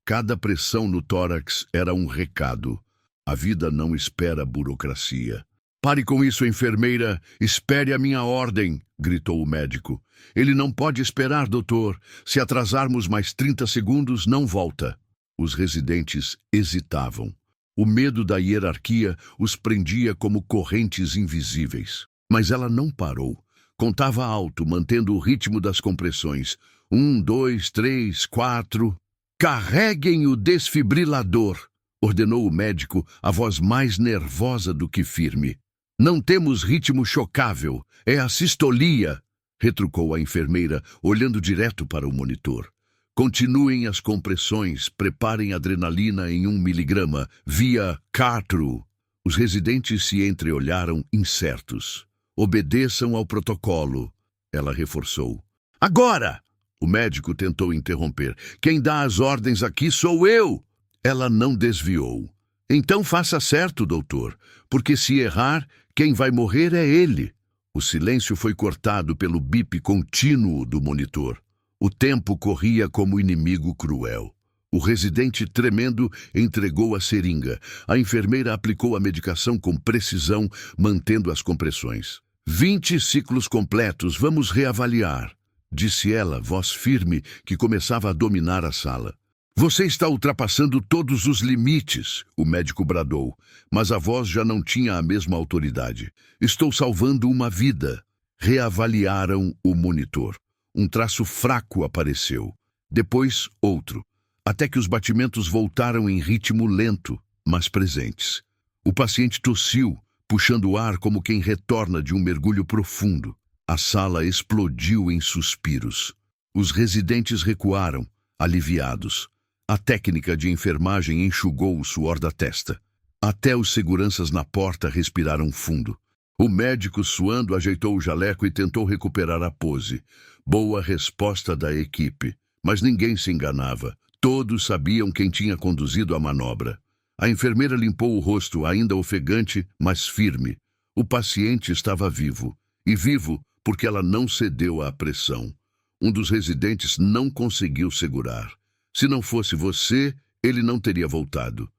Cada pressão no tórax era um recado. A vida não espera burocracia. Pare com isso, enfermeira. Espere a minha ordem, gritou o médico. Ele não pode esperar, doutor. Se atrasarmos mais 30 segundos, não volta. Os residentes hesitavam. O medo da hierarquia os prendia como correntes invisíveis. Mas ela não parou. Contava alto, mantendo o ritmo das compressões. 1, 2, 3, 4... Carreguem o desfibrilador, ordenou o médico, a voz mais nervosa do que firme. Não temos ritmo chocável, é a sistolia, retrucou a enfermeira, olhando direto para o monitor. Continuem as compressões, preparem adrenalina em 1 miligrama, via Cartru. Os residentes se entreolharam incertos. Obedeçam ao protocolo, ela reforçou. Agora! O médico tentou interromper. Quem dá as ordens aqui sou eu! Ela não desviou. Então faça certo, doutor, porque se errar, quem vai morrer é ele. O silêncio foi cortado pelo bip contínuo do monitor. O tempo corria como inimigo cruel. O residente, tremendo, entregou a seringa. A enfermeira aplicou a medicação com precisão, mantendo as compressões. 20 ciclos completos, vamos reavaliar, disse ela, voz firme, que começava a dominar a sala. Você está ultrapassando todos os limites, o médico bradou, mas a voz já não tinha a mesma autoridade. Estou salvando uma vida. Reavaliaram o monitor. Um traço fraco apareceu. Depois, outro. Até que os batimentos voltaram em ritmo lento, mas presentes. O paciente tossiu, puxando o ar como quem retorna de um mergulho profundo. A sala explodiu em suspiros. Os residentes recuaram, aliviados. A técnica de enfermagem enxugou o suor da testa. Até os seguranças na porta respiraram fundo. O médico, suando, ajeitou o jaleco e tentou recuperar a pose. Boa resposta da equipe, mas ninguém se enganava. Todos sabiam quem tinha conduzido a manobra. A enfermeira limpou o rosto, ainda ofegante, mas firme. O paciente estava vivo. E vivo porque ela não cedeu à pressão. Um dos residentes não conseguiu segurar. Se não fosse você, ele não teria voltado.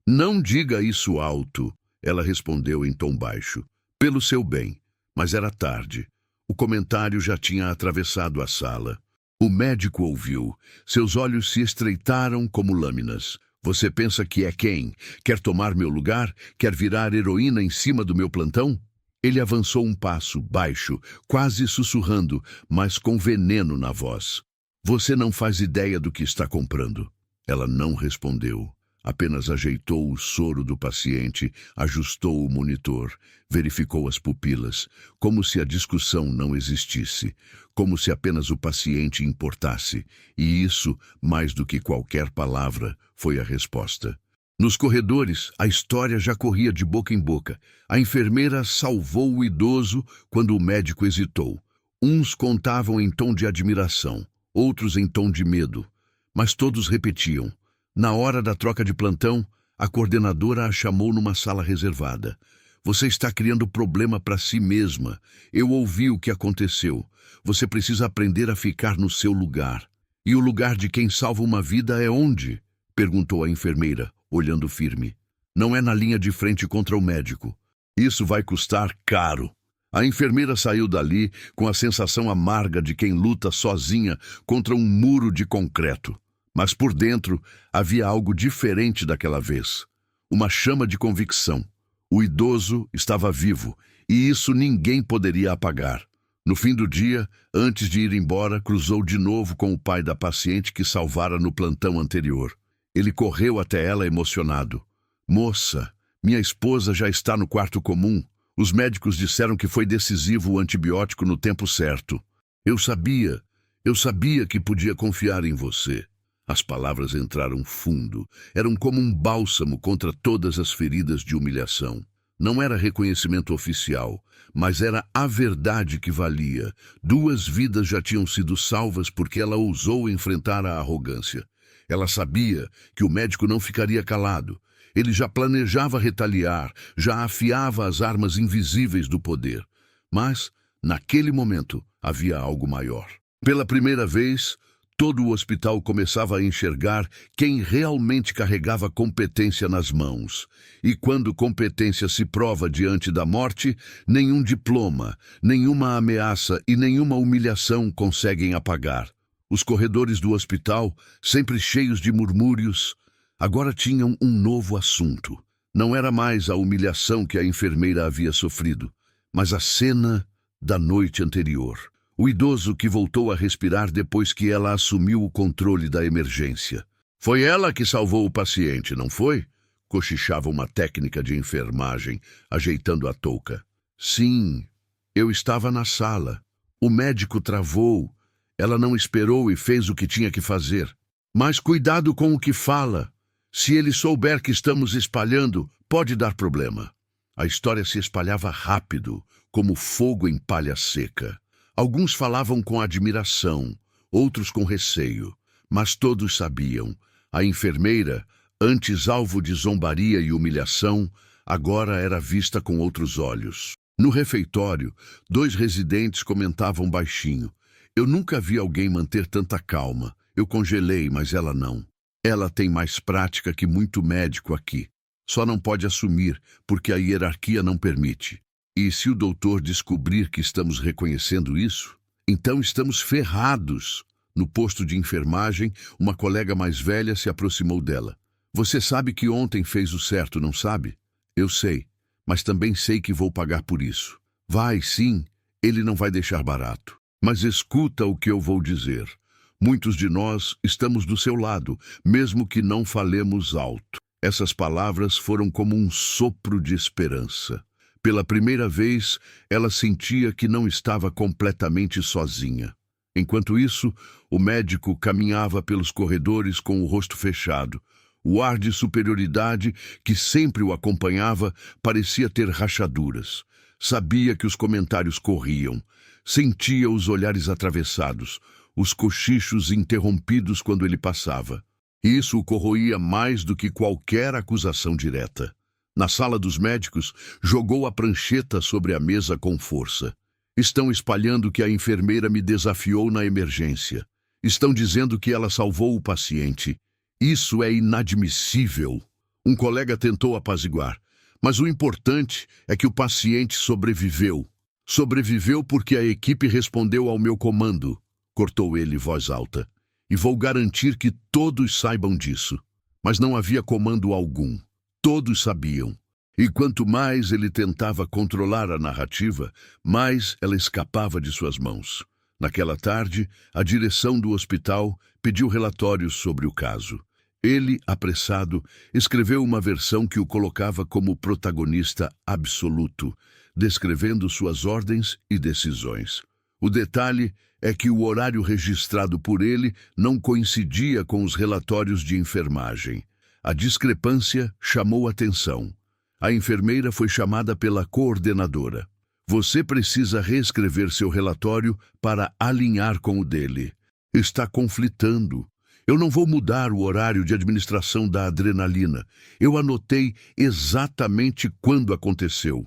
Não diga isso alto, ela respondeu em tom baixo. Pelo seu bem. Mas era tarde. O comentário já tinha atravessado a sala. O médico ouviu. Seus olhos se estreitaram como lâminas. Você pensa que é quem? Quer tomar meu lugar? Quer virar heroína em cima do meu plantão? Ele avançou um passo, baixo, quase sussurrando, mas com veneno na voz. Você não faz ideia do que está comprando. Ela não respondeu. Apenas ajeitou o soro do paciente, ajustou o monitor, verificou as pupilas, como se a discussão não existisse, como se apenas o paciente importasse, e isso, mais do que qualquer palavra, foi a resposta. Nos corredores, a história já corria de boca em boca. A enfermeira salvou o idoso quando o médico hesitou. Uns contavam em tom de admiração, outros em tom de medo, mas todos repetiam. Na hora da troca de plantão, a coordenadora a chamou numa sala reservada. Você está criando problema para si mesma. Eu ouvi o que aconteceu. Você precisa aprender a ficar no seu lugar. E o lugar de quem salva uma vida é onde? Perguntou a enfermeira, olhando firme. Não é na linha de frente contra o médico. Isso vai custar caro. A enfermeira saiu dali com a sensação amarga de quem luta sozinha contra um muro de concreto. Mas por dentro havia algo diferente daquela vez. Uma chama de convicção. O idoso estava vivo, e isso ninguém poderia apagar. No fim do dia, antes de ir embora, cruzou de novo com o pai da paciente que salvara no plantão anterior. Ele correu até ela emocionado. Moça, minha esposa já está no quarto comum. Os médicos disseram que foi decisivo o antibiótico no tempo certo. Eu sabia que podia confiar em você. As palavras entraram fundo. Eram como um bálsamo contra todas as feridas de humilhação. Não era reconhecimento oficial, mas era a verdade que valia. 2 vidas já tinham sido salvas porque ela ousou enfrentar a arrogância. Ela sabia que o médico não ficaria calado. Ele já planejava retaliar, já afiava as armas invisíveis do poder. Mas, naquele momento, havia algo maior. Pela primeira vez, todo o hospital começava a enxergar quem realmente carregava competência nas mãos. E quando competência se prova diante da morte, nenhum diploma, nenhuma ameaça e nenhuma humilhação conseguem apagar. Os corredores do hospital, sempre cheios de murmúrios, agora tinham um novo assunto. Não era mais a humilhação que a enfermeira havia sofrido, mas a cena da noite anterior. O idoso que voltou a respirar depois que ela assumiu o controle da emergência. Foi ela que salvou o paciente, não foi? Cochichava uma técnica de enfermagem, ajeitando a touca. Sim, eu estava na sala. O médico travou. Ela não esperou e fez o que tinha que fazer. Mas cuidado com o que fala. Se ele souber que estamos espalhando, pode dar problema. A história se espalhava rápido, como fogo em palha seca. Alguns falavam com admiração, outros com receio, mas todos sabiam. A enfermeira, antes alvo de zombaria e humilhação, agora era vista com outros olhos. No refeitório, 2 residentes comentavam baixinho. Eu nunca vi alguém manter tanta calma. Eu congelei, mas ela não. Ela tem mais prática que muito médico aqui. Só não pode assumir, porque a hierarquia não permite. E se o doutor descobrir que estamos reconhecendo isso, então estamos ferrados. No posto de enfermagem, uma colega mais velha se aproximou dela. Você sabe que ontem fez o certo, não sabe? Eu sei, mas também sei que vou pagar por isso. Vai, sim, ele não vai deixar barato. Mas escuta o que eu vou dizer. Muitos de nós estamos do seu lado, mesmo que não falemos alto. Essas palavras foram como um sopro de esperança. Pela primeira vez, ela sentia que não estava completamente sozinha. Enquanto isso, o médico caminhava pelos corredores com o rosto fechado. O ar de superioridade que sempre o acompanhava parecia ter rachaduras. Sabia que os comentários corriam. Sentia os olhares atravessados, os cochichos interrompidos quando ele passava. E isso o corroía mais do que qualquer acusação direta. Na sala dos médicos, jogou a prancheta sobre a mesa com força. Estão espalhando que a enfermeira me desafiou na emergência. Estão dizendo que ela salvou o paciente. Isso é inadmissível. Um colega tentou apaziguar. Mas o importante é que o paciente sobreviveu. Sobreviveu porque a equipe respondeu ao meu comando, cortou ele em voz alta. E vou garantir que todos saibam disso. Mas não havia comando algum. Todos sabiam. E quanto mais ele tentava controlar a narrativa, mais ela escapava de suas mãos. Naquela tarde, a direção do hospital pediu relatórios sobre o caso. Ele, apressado, escreveu uma versão que o colocava como protagonista absoluto, descrevendo suas ordens e decisões. O detalhe é que o horário registrado por ele não coincidia com os relatórios de enfermagem. A discrepância chamou atenção. A enfermeira foi chamada pela coordenadora. Você precisa reescrever seu relatório para alinhar com o dele. Está conflitando. Eu não vou mudar o horário de administração da adrenalina. Eu anotei exatamente quando aconteceu.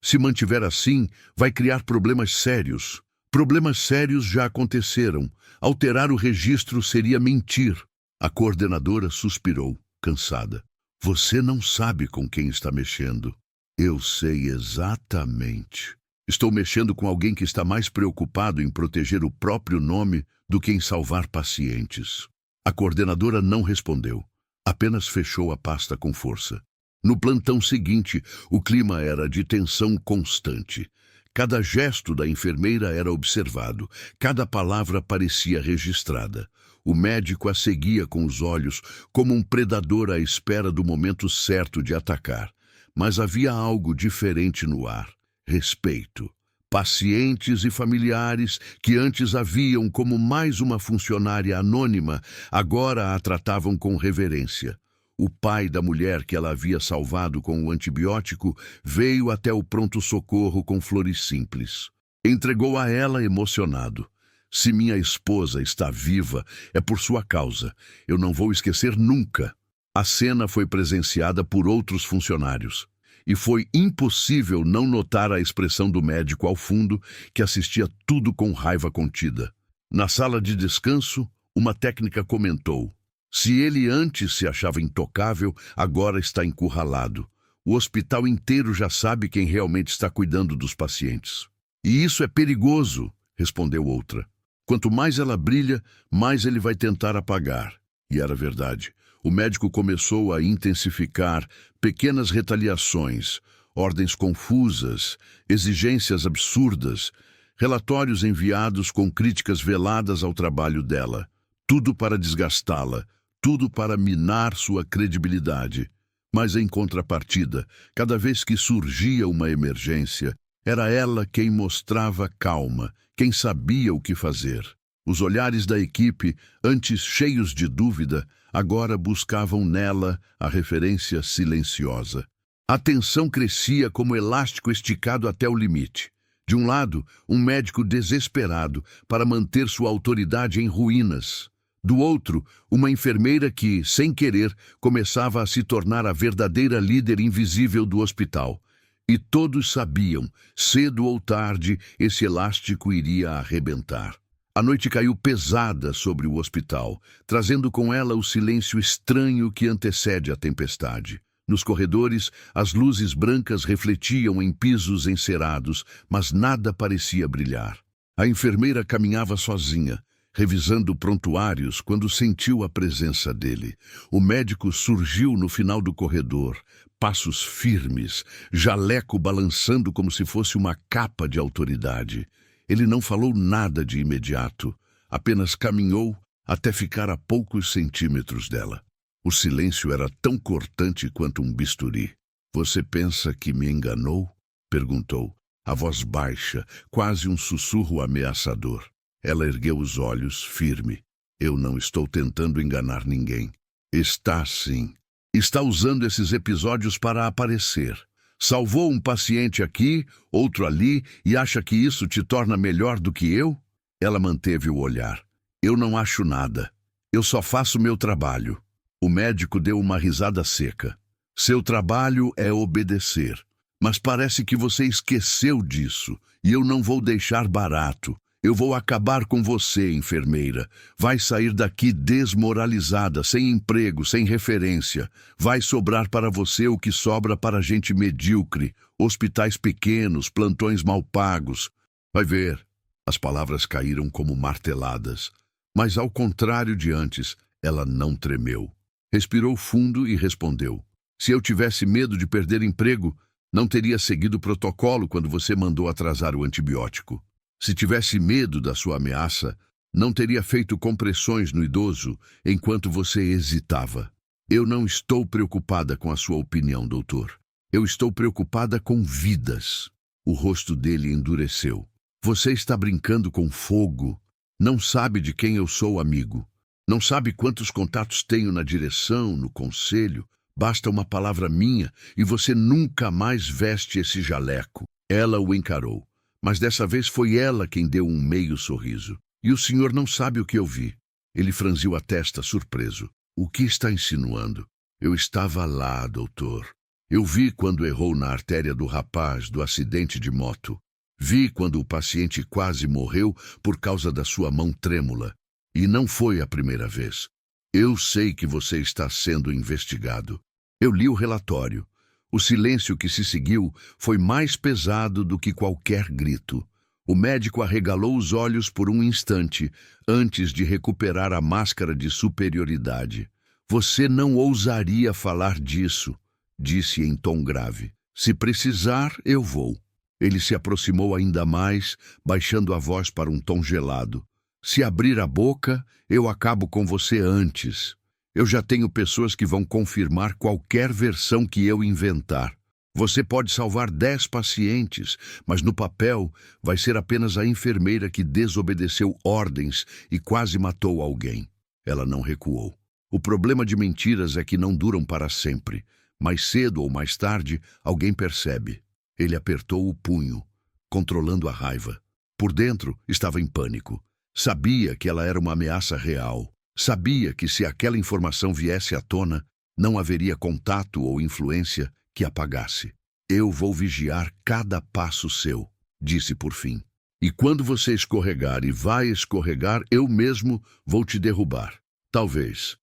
Se mantiver assim, vai criar problemas sérios. Problemas sérios já aconteceram. Alterar o registro seria mentir. A coordenadora suspirou, cansada. Você não sabe com quem está mexendo. Eu sei exatamente. Estou mexendo com alguém que está mais preocupado em proteger o próprio nome do que em salvar pacientes. A coordenadora não respondeu. Apenas fechou a pasta com força. No plantão seguinte, o clima era de tensão constante. Cada gesto da enfermeira era observado, cada palavra parecia registrada. O médico a seguia com os olhos, como um predador à espera do momento certo de atacar. Mas havia algo diferente no ar: respeito. Pacientes e familiares, que antes a viam como mais uma funcionária anônima, agora a tratavam com reverência. O pai da mulher que ela havia salvado com o antibiótico veio até o pronto-socorro com flores simples. Entregou a ela emocionado. Se minha esposa está viva, é por sua causa. Eu não vou esquecer nunca. A cena foi presenciada por outros funcionários. E foi impossível não notar a expressão do médico ao fundo, que assistia tudo com raiva contida. Na sala de descanso, uma técnica comentou: se ele antes se achava intocável, agora está encurralado. O hospital inteiro já sabe quem realmente está cuidando dos pacientes. E isso é perigoso, respondeu outra. Quanto mais ela brilha, mais ele vai tentar apagar. E era verdade. O médico começou a intensificar pequenas retaliações, ordens confusas, exigências absurdas, relatórios enviados com críticas veladas ao trabalho dela. Tudo para desgastá-la, tudo para minar sua credibilidade. Mas em contrapartida, cada vez que surgia uma emergência, era ela quem mostrava calma, quem sabia o que fazer. Os olhares da equipe, antes cheios de dúvida, agora buscavam nela a referência silenciosa. A tensão crescia como elástico esticado até o limite. De um lado, um médico desesperado para manter sua autoridade em ruínas. Do outro, uma enfermeira que, sem querer, começava a se tornar a verdadeira líder invisível do hospital. E todos sabiam, cedo ou tarde, esse elástico iria arrebentar. A noite caiu pesada sobre o hospital, trazendo com ela o silêncio estranho que antecede a tempestade. Nos corredores, as luzes brancas refletiam em pisos encerados, mas nada parecia brilhar. A enfermeira caminhava sozinha, revisando prontuários quando sentiu a presença dele. O médico surgiu no final do corredor, passos firmes, jaleco balançando como se fosse uma capa de autoridade. Ele não falou nada de imediato, apenas caminhou até ficar a poucos centímetros dela. O silêncio era tão cortante quanto um bisturi. Você pensa que me enganou? Perguntou, a voz baixa, quase um sussurro ameaçador. Ela ergueu os olhos, firme. Eu não estou tentando enganar ninguém. Está sim. Está usando esses episódios para aparecer. Salvou um paciente aqui, outro ali, e acha que isso te torna melhor do que eu? Ela manteve o olhar. Eu não acho nada. Eu só faço meu trabalho. O médico deu uma risada seca. Seu trabalho é obedecer. Mas parece que você esqueceu disso, e eu não vou deixar barato. Eu vou acabar com você, enfermeira. Vai sair daqui desmoralizada, sem emprego, sem referência. Vai sobrar para você o que sobra para gente medíocre. Hospitais pequenos, plantões mal pagos. Vai ver. As palavras caíram como marteladas. Mas, ao contrário de antes, ela não tremeu. Respirou fundo e respondeu. Se eu tivesse medo de perder emprego, não teria seguido o protocolo quando você mandou atrasar o antibiótico. Se tivesse medo da sua ameaça, não teria feito compressões no idoso enquanto você hesitava. Eu não estou preocupada com a sua opinião, doutor. Eu estou preocupada com vidas. O rosto dele endureceu. Você está brincando com fogo. Não sabe de quem eu sou amigo. Não sabe quantos contatos tenho na direção, no conselho. Basta uma palavra minha e você nunca mais veste esse jaleco. Ela o encarou, mas dessa vez foi ela quem deu um meio sorriso. E o senhor não sabe o que eu vi. Ele franziu a testa, surpreso. O que está insinuando? Eu estava lá, doutor. Eu vi quando errou na artéria do rapaz do acidente de moto. Vi quando o paciente quase morreu por causa da sua mão trêmula. E não foi a primeira vez. Eu sei que você está sendo investigado. Eu li o relatório. O silêncio que se seguiu foi mais pesado do que qualquer grito. O médico arregalou os olhos por um instante, antes de recuperar a máscara de superioridade. Você não ousaria falar disso, disse em tom grave. Se precisar, eu vou. Ele se aproximou ainda mais, baixando a voz para um tom gelado. Se abrir a boca, eu acabo com você antes. Eu já tenho pessoas que vão confirmar qualquer versão que eu inventar. Você pode salvar 10 pacientes, mas no papel vai ser apenas a enfermeira que desobedeceu ordens e quase matou alguém. Ela não recuou. O problema de mentiras é que não duram para sempre. Mais cedo ou mais tarde, alguém percebe. Ele apertou o punho, controlando a raiva. Por dentro, estava em pânico. Sabia que ela era uma ameaça real. Sabia que se aquela informação viesse à tona, não haveria contato ou influência que apagasse. Eu vou vigiar cada passo seu, disse por fim. E quando você escorregar e vai escorregar, eu mesmo vou te derrubar. Talvez.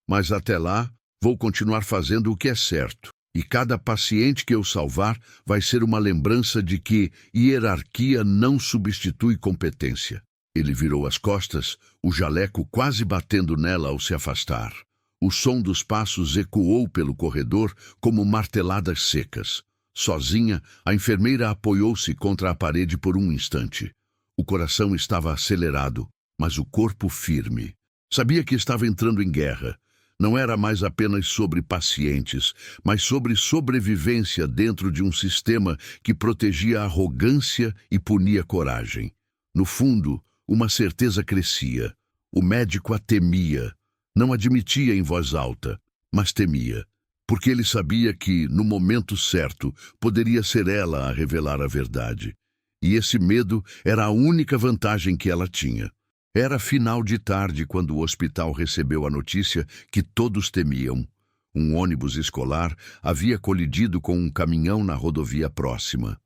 Mas até lá, vou continuar fazendo o que é certo. E cada paciente que eu salvar vai ser uma lembrança de que hierarquia não substitui competência. Ele virou as costas, o jaleco quase batendo nela ao se afastar. O som dos passos ecoou pelo corredor como marteladas secas. Sozinha, a enfermeira apoiou-se contra a parede por um instante. O coração estava acelerado, mas o corpo firme. Sabia que estava entrando em guerra. Não era mais apenas sobre pacientes, mas sobre sobrevivência dentro de um sistema que protegia a arrogância e punia coragem. No fundo, uma certeza crescia. O médico a temia. Não admitia em voz alta, mas temia. Porque ele sabia que, no momento certo, poderia ser ela a revelar a verdade. E esse medo era a única vantagem que ela tinha. Era final de tarde quando o hospital recebeu a notícia que todos temiam. Um ônibus escolar havia colidido com um caminhão na rodovia próxima.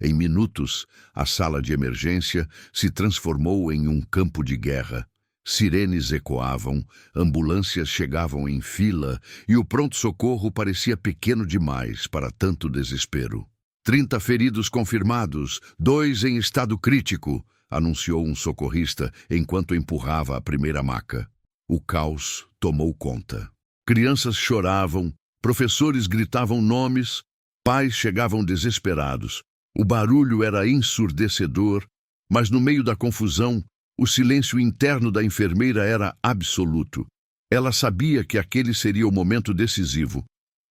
Em minutos, a sala de emergência se transformou em um campo de guerra. Sirenes ecoavam, ambulâncias chegavam em fila e o pronto-socorro parecia pequeno demais para tanto desespero. 30 feridos confirmados, 2 em estado crítico, anunciou um socorrista enquanto empurrava a primeira maca. O caos tomou conta. Crianças choravam, professores gritavam nomes, pais chegavam desesperados. O barulho era ensurdecedor, mas no meio da confusão, o silêncio interno da enfermeira era absoluto. Ela sabia que aquele seria o momento decisivo.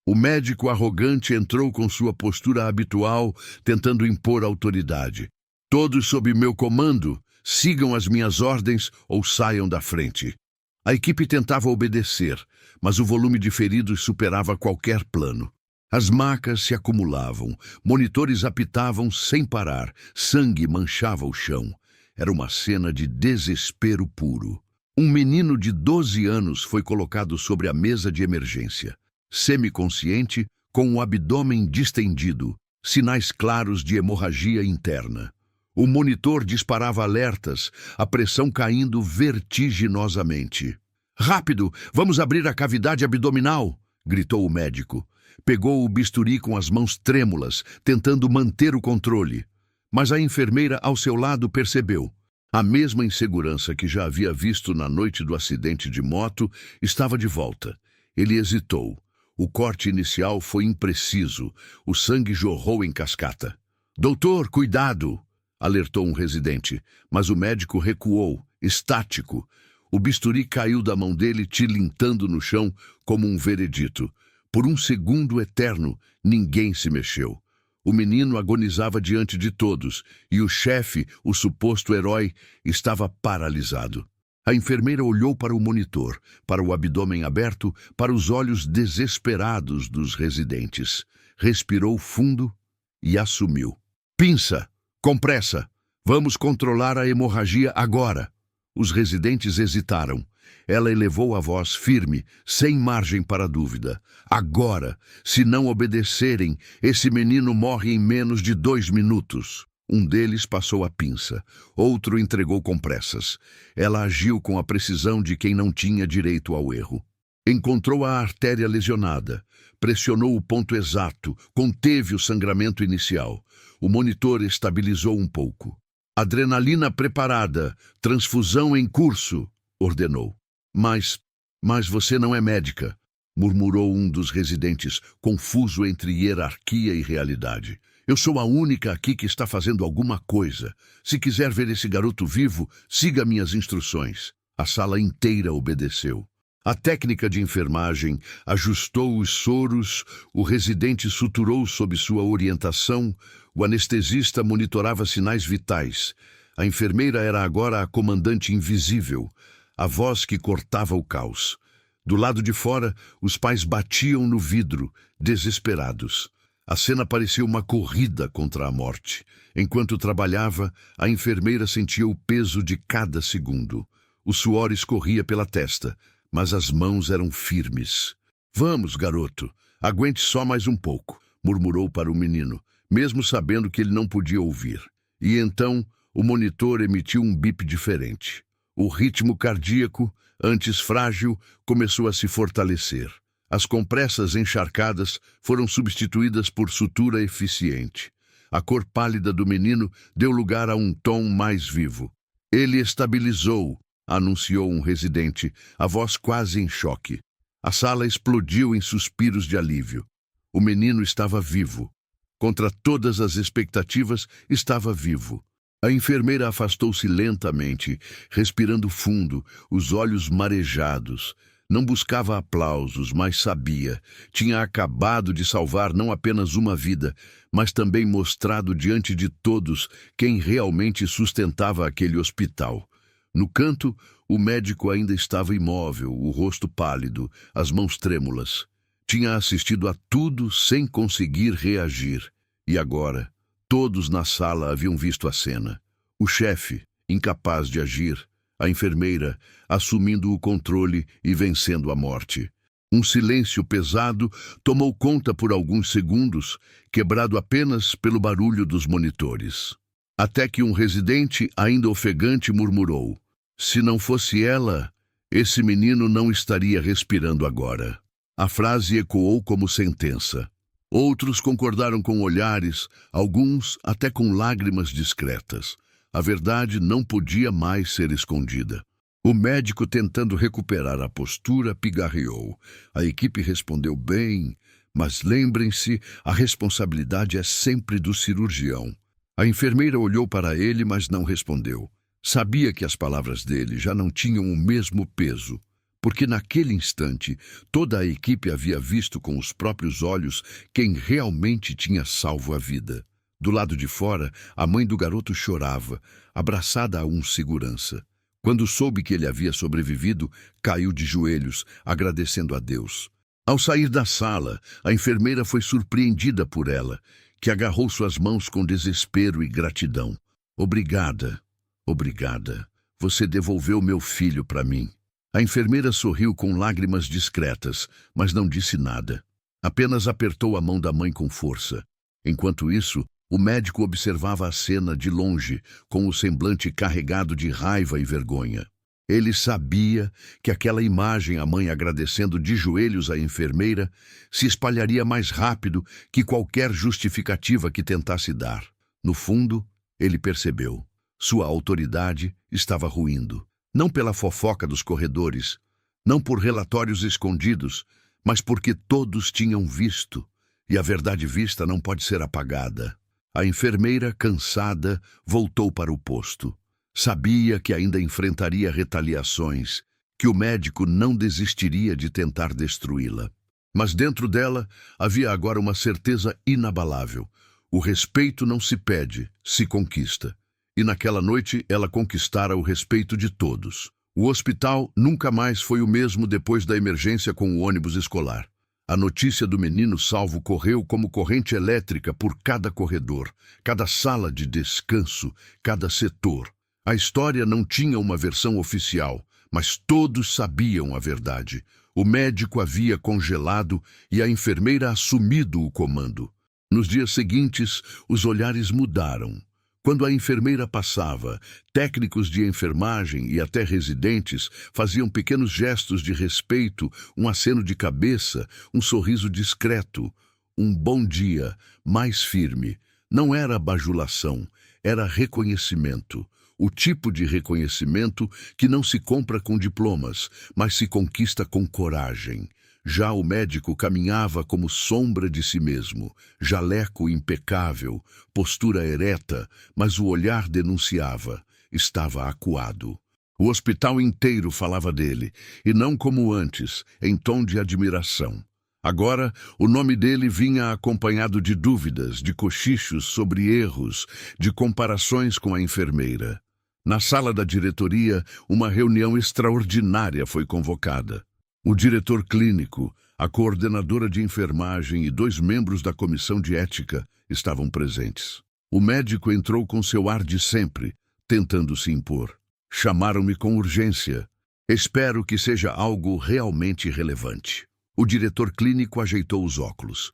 O médico arrogante entrou com sua postura habitual, tentando impor autoridade. Todos sob meu comando, sigam as minhas ordens ou saiam da frente. A equipe tentava obedecer, mas o volume de feridos superava qualquer plano. As macas se acumulavam, monitores apitavam sem parar, sangue manchava o chão. Era uma cena de desespero puro. Um menino de 12 anos foi colocado sobre a mesa de emergência, semiconsciente, com o abdômen distendido, sinais claros de hemorragia interna. O monitor disparava alertas, a pressão caindo vertiginosamente. "Rápido, vamos abrir a cavidade abdominal!" gritou o médico. Pegou o bisturi com as mãos trêmulas, tentando manter o controle. Mas a enfermeira ao seu lado percebeu. A mesma insegurança que já havia visto na noite do acidente de moto estava de volta. Ele hesitou. O corte inicial foi impreciso. O sangue jorrou em cascata. "Doutor, cuidado!" alertou um residente, mas o médico recuou, estático. O bisturi caiu da mão dele, tilintando no chão como um veredito. Por um segundo eterno, ninguém se mexeu. O menino agonizava diante de todos, e o chefe, o suposto herói, estava paralisado. A enfermeira olhou para o monitor, para o abdômen aberto, para os olhos desesperados dos residentes. Respirou fundo e assumiu. "Pinça! Compressa! Vamos controlar a hemorragia agora!" Os residentes hesitaram. Ela elevou a voz firme, sem margem para dúvida. "Agora, se não obedecerem, esse menino morre em menos de 2 minutos." Um deles passou a pinça, outro entregou compressas. Ela agiu com a precisão de quem não tinha direito ao erro. Encontrou a artéria lesionada, pressionou o ponto exato, conteve o sangramento inicial. O monitor estabilizou um pouco. "Adrenalina preparada, transfusão em curso", ordenou. Mas você não é médica", murmurou um dos residentes, confuso entre hierarquia e realidade. "Eu sou a única aqui que está fazendo alguma coisa. Se quiser ver esse garoto vivo, siga minhas instruções." A sala inteira obedeceu. A técnica de enfermagem ajustou os soros, o residente suturou sob sua orientação, o anestesista monitorava sinais vitais. A enfermeira era agora a comandante invisível, a voz que cortava o caos. Do lado de fora, os pais batiam no vidro, desesperados. A cena parecia uma corrida contra a morte. Enquanto trabalhava, a enfermeira sentia o peso de cada segundo. O suor escorria pela testa, mas as mãos eram firmes. "Vamos, garoto, aguente só mais um pouco", murmurou para o menino, mesmo sabendo que ele não podia ouvir. E então, o monitor emitiu um bip diferente. O ritmo cardíaco, antes frágil, começou a se fortalecer. As compressas encharcadas foram substituídas por sutura eficiente. A cor pálida do menino deu lugar a um tom mais vivo. "Ele estabilizou", anunciou um residente, a voz quase em choque. A sala explodiu em suspiros de alívio. O menino estava vivo. Contra todas as expectativas, estava vivo. A enfermeira afastou-se lentamente, respirando fundo, os olhos marejados. Não buscava aplausos, mas sabia. Tinha acabado de salvar não apenas uma vida, mas também mostrado diante de todos quem realmente sustentava aquele hospital. No canto, o médico ainda estava imóvel, o rosto pálido, as mãos trêmulas. Tinha assistido a tudo sem conseguir reagir. E agora, todos na sala haviam visto a cena. O chefe, incapaz de agir, a enfermeira, assumindo o controle e vencendo a morte. Um silêncio pesado tomou conta por alguns segundos, quebrado apenas pelo barulho dos monitores. Até que um residente, ainda ofegante, murmurou: "Se não fosse ela, esse menino não estaria respirando agora." A frase ecoou como sentença. Outros concordaram com olhares, alguns até com lágrimas discretas. A verdade não podia mais ser escondida. O médico, tentando recuperar a postura, pigarreou. A equipe respondeu bem, mas lembrem-se, a responsabilidade é sempre do cirurgião. A enfermeira olhou para ele, mas não respondeu. Sabia que as palavras dele já não tinham o mesmo peso, porque naquele instante toda a equipe havia visto com os próprios olhos quem realmente tinha salvo a vida. Do lado de fora, a mãe do garoto chorava, abraçada a um segurança. Quando soube que ele havia sobrevivido, caiu de joelhos, agradecendo a Deus. Ao sair da sala, a enfermeira foi surpreendida por ela, que agarrou suas mãos com desespero e gratidão. "Obrigada, obrigada. Você devolveu meu filho para mim. A enfermeira sorriu com lágrimas discretas, mas não disse nada. Apenas apertou a mão da mãe com força. Enquanto isso, o médico observava a cena de longe, com o semblante carregado de raiva e vergonha. Ele sabia que aquela imagem, a mãe agradecendo de joelhos à enfermeira, se espalharia mais rápido que qualquer justificativa que tentasse dar. No fundo, ele percebeu. Sua autoridade estava ruindo. Não pela fofoca dos corredores, não por relatórios escondidos, mas porque todos tinham visto, e a verdade vista não pode ser apagada. A enfermeira, cansada, voltou para o posto. Sabia que ainda enfrentaria retaliações, que o médico não desistiria de tentar destruí-la. Mas dentro dela havia agora uma certeza inabalável. O respeito não se pede, se conquista. E naquela noite ela conquistara o respeito de todos. O hospital nunca mais foi o mesmo depois da emergência com o ônibus escolar. A notícia do menino salvo correu como corrente elétrica por cada corredor, cada sala de descanso, cada setor. A história não tinha uma versão oficial, mas todos sabiam a verdade. O médico havia congelado e a enfermeira assumido o comando. Nos dias seguintes, os olhares mudaram. Quando a enfermeira passava, técnicos de enfermagem e até residentes faziam pequenos gestos de respeito, um aceno de cabeça, um sorriso discreto, um bom dia, mais firme. Não era bajulação, era reconhecimento. O tipo de reconhecimento que não se compra com diplomas, mas se conquista com coragem. Já o médico caminhava como sombra de si mesmo, jaleco impecável, postura ereta, mas o olhar denunciava. Estava acuado. O hospital inteiro falava dele, e não como antes, em tom de admiração. Agora, o nome dele vinha acompanhado de dúvidas, de cochichos sobre erros, de comparações com a enfermeira. Na sala da diretoria, uma reunião extraordinária foi convocada. O diretor clínico, a coordenadora de enfermagem e 2 membros da comissão de ética estavam presentes. O médico entrou com seu ar de sempre, tentando se impor. Chamaram-me com urgência. Espero que seja algo realmente relevante. O diretor clínico ajeitou os óculos.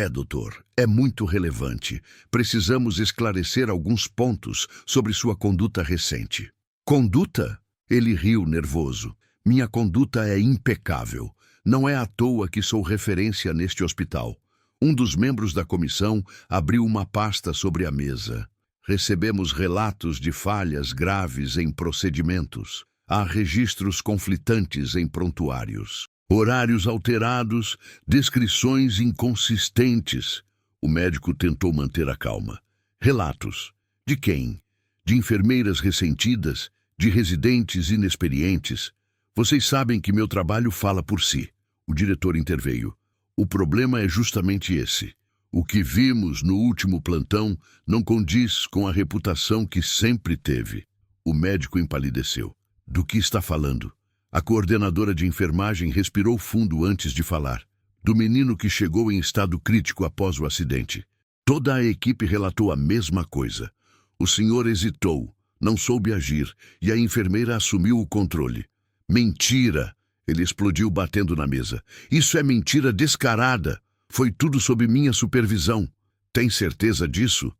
Doutor, é muito relevante. Precisamos esclarecer alguns pontos sobre sua conduta recente. Conduta? Ele riu nervoso. Minha conduta é impecável. Não é à toa que sou referência neste hospital. Um dos membros da comissão abriu uma pasta sobre a mesa. Recebemos relatos de falhas graves em procedimentos. Há registros conflitantes em prontuários. Horários alterados, descrições inconsistentes. O médico tentou manter a calma. Relatos. De quem? De enfermeiras ressentidas? De residentes inexperientes? Vocês sabem que meu trabalho fala por si. O diretor interveio. O problema é justamente esse. O que vimos no último plantão não condiz com a reputação que sempre teve. O médico empalideceu. Do que está falando? A coordenadora de enfermagem respirou fundo antes de falar. Do menino que chegou em estado crítico após o acidente. Toda a equipe relatou a mesma coisa. O senhor hesitou, não soube agir, e a enfermeira assumiu o controle. Mentira! Ele explodiu batendo na mesa. Isso é mentira descarada. Foi tudo sob minha supervisão. Tem certeza disso?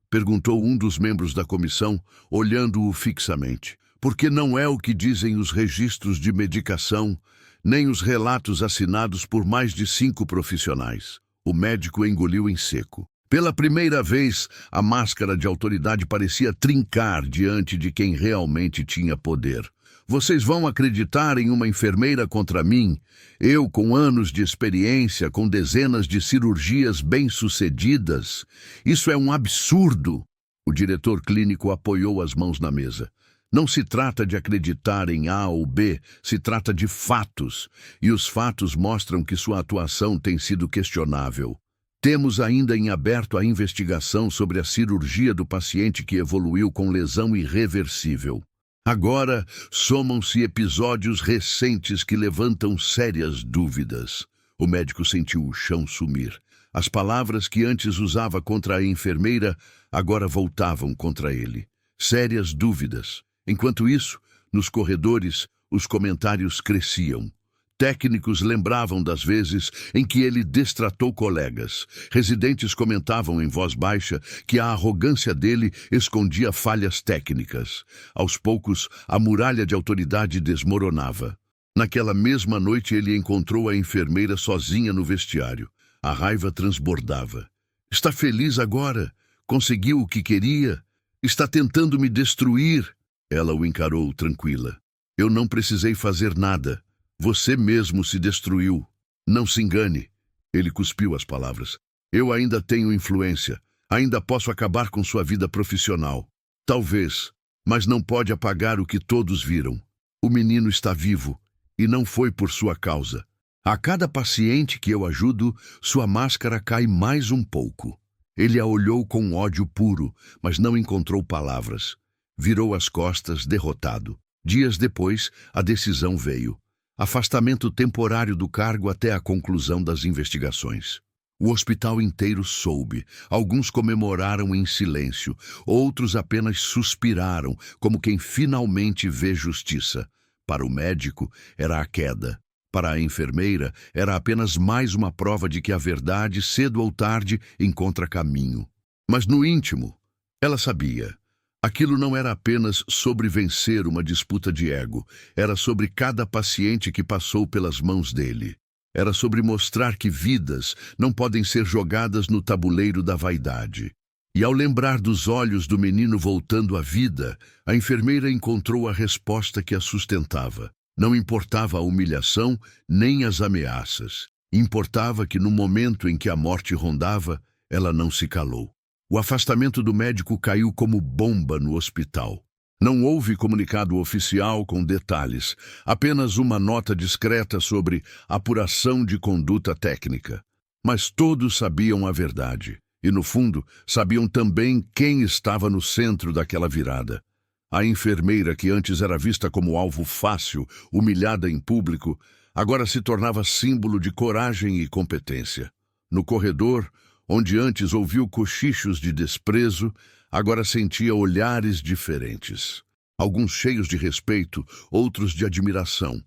Perguntou um dos membros da comissão, olhando-o fixamente. Porque não é o que dizem os registros de medicação, nem os relatos assinados por mais de 5 profissionais. O médico engoliu em seco. Pela primeira vez, a máscara de autoridade parecia trincar diante de quem realmente tinha poder. Vocês vão acreditar em uma enfermeira contra mim? Eu, com anos de experiência, com dezenas de cirurgias bem-sucedidas? Isso é um absurdo! O diretor clínico apoiou as mãos na mesa. Não se trata de acreditar em A ou B, se trata de fatos. E os fatos mostram que sua atuação tem sido questionável. Temos ainda em aberto a investigação sobre a cirurgia do paciente que evoluiu com lesão irreversível. Agora, somam-se episódios recentes que levantam sérias dúvidas. O médico sentiu o chão sumir. As palavras que antes usava contra a enfermeira agora voltavam contra ele. Sérias dúvidas. Enquanto isso, Nos corredores, os comentários cresciam. Técnicos lembravam das vezes em que ele destratou colegas. Residentes comentavam em voz baixa que a arrogância dele escondia falhas técnicas. Aos poucos, a muralha de autoridade desmoronava. Naquela mesma noite, ele encontrou a enfermeira sozinha no vestiário. A raiva transbordava. Está feliz agora? Conseguiu o que queria? Está tentando me destruir? Ela o encarou tranquila. Eu não precisei fazer nada. Você mesmo se destruiu. Não se engane. Ele cuspiu as palavras. Eu ainda tenho influência. Ainda posso acabar com sua vida profissional. Talvez, mas não pode apagar o que todos viram. O menino está vivo, e não foi por sua causa. A cada paciente que eu ajudo, sua máscara cai mais um pouco. Ele a olhou com ódio puro, mas não encontrou palavras. Virou as costas, derrotado. Dias depois, a decisão veio. Afastamento temporário do cargo até a conclusão das investigações. O hospital inteiro soube. Alguns comemoraram em silêncio, outros apenas suspiraram, como quem finalmente vê justiça. Para o médico, era a queda. Para a enfermeira, era apenas mais uma prova de que a verdade, cedo ou tarde, encontra caminho. Mas no íntimo, ela sabia. Aquilo não era apenas sobre vencer uma disputa de ego, era sobre cada paciente que passou pelas mãos dele. Era sobre mostrar que vidas não podem ser jogadas no tabuleiro da vaidade. E ao lembrar dos olhos do menino voltando à vida, a enfermeira encontrou a resposta que a sustentava. Não importava a humilhação nem as ameaças. Importava que no momento em que a morte rondava, ela não se calou. O afastamento do médico caiu como bomba no hospital. Não houve comunicado oficial com detalhes, apenas uma nota discreta sobre apuração de conduta técnica. Mas todos sabiam a verdade, e no fundo sabiam também quem estava no centro daquela virada. A enfermeira, que antes era vista como alvo fácil, humilhada em público, agora se tornava símbolo de coragem e competência. No corredor, onde antes ouviu cochichos de desprezo, agora sentia olhares diferentes. Alguns cheios de respeito, outros de admiração.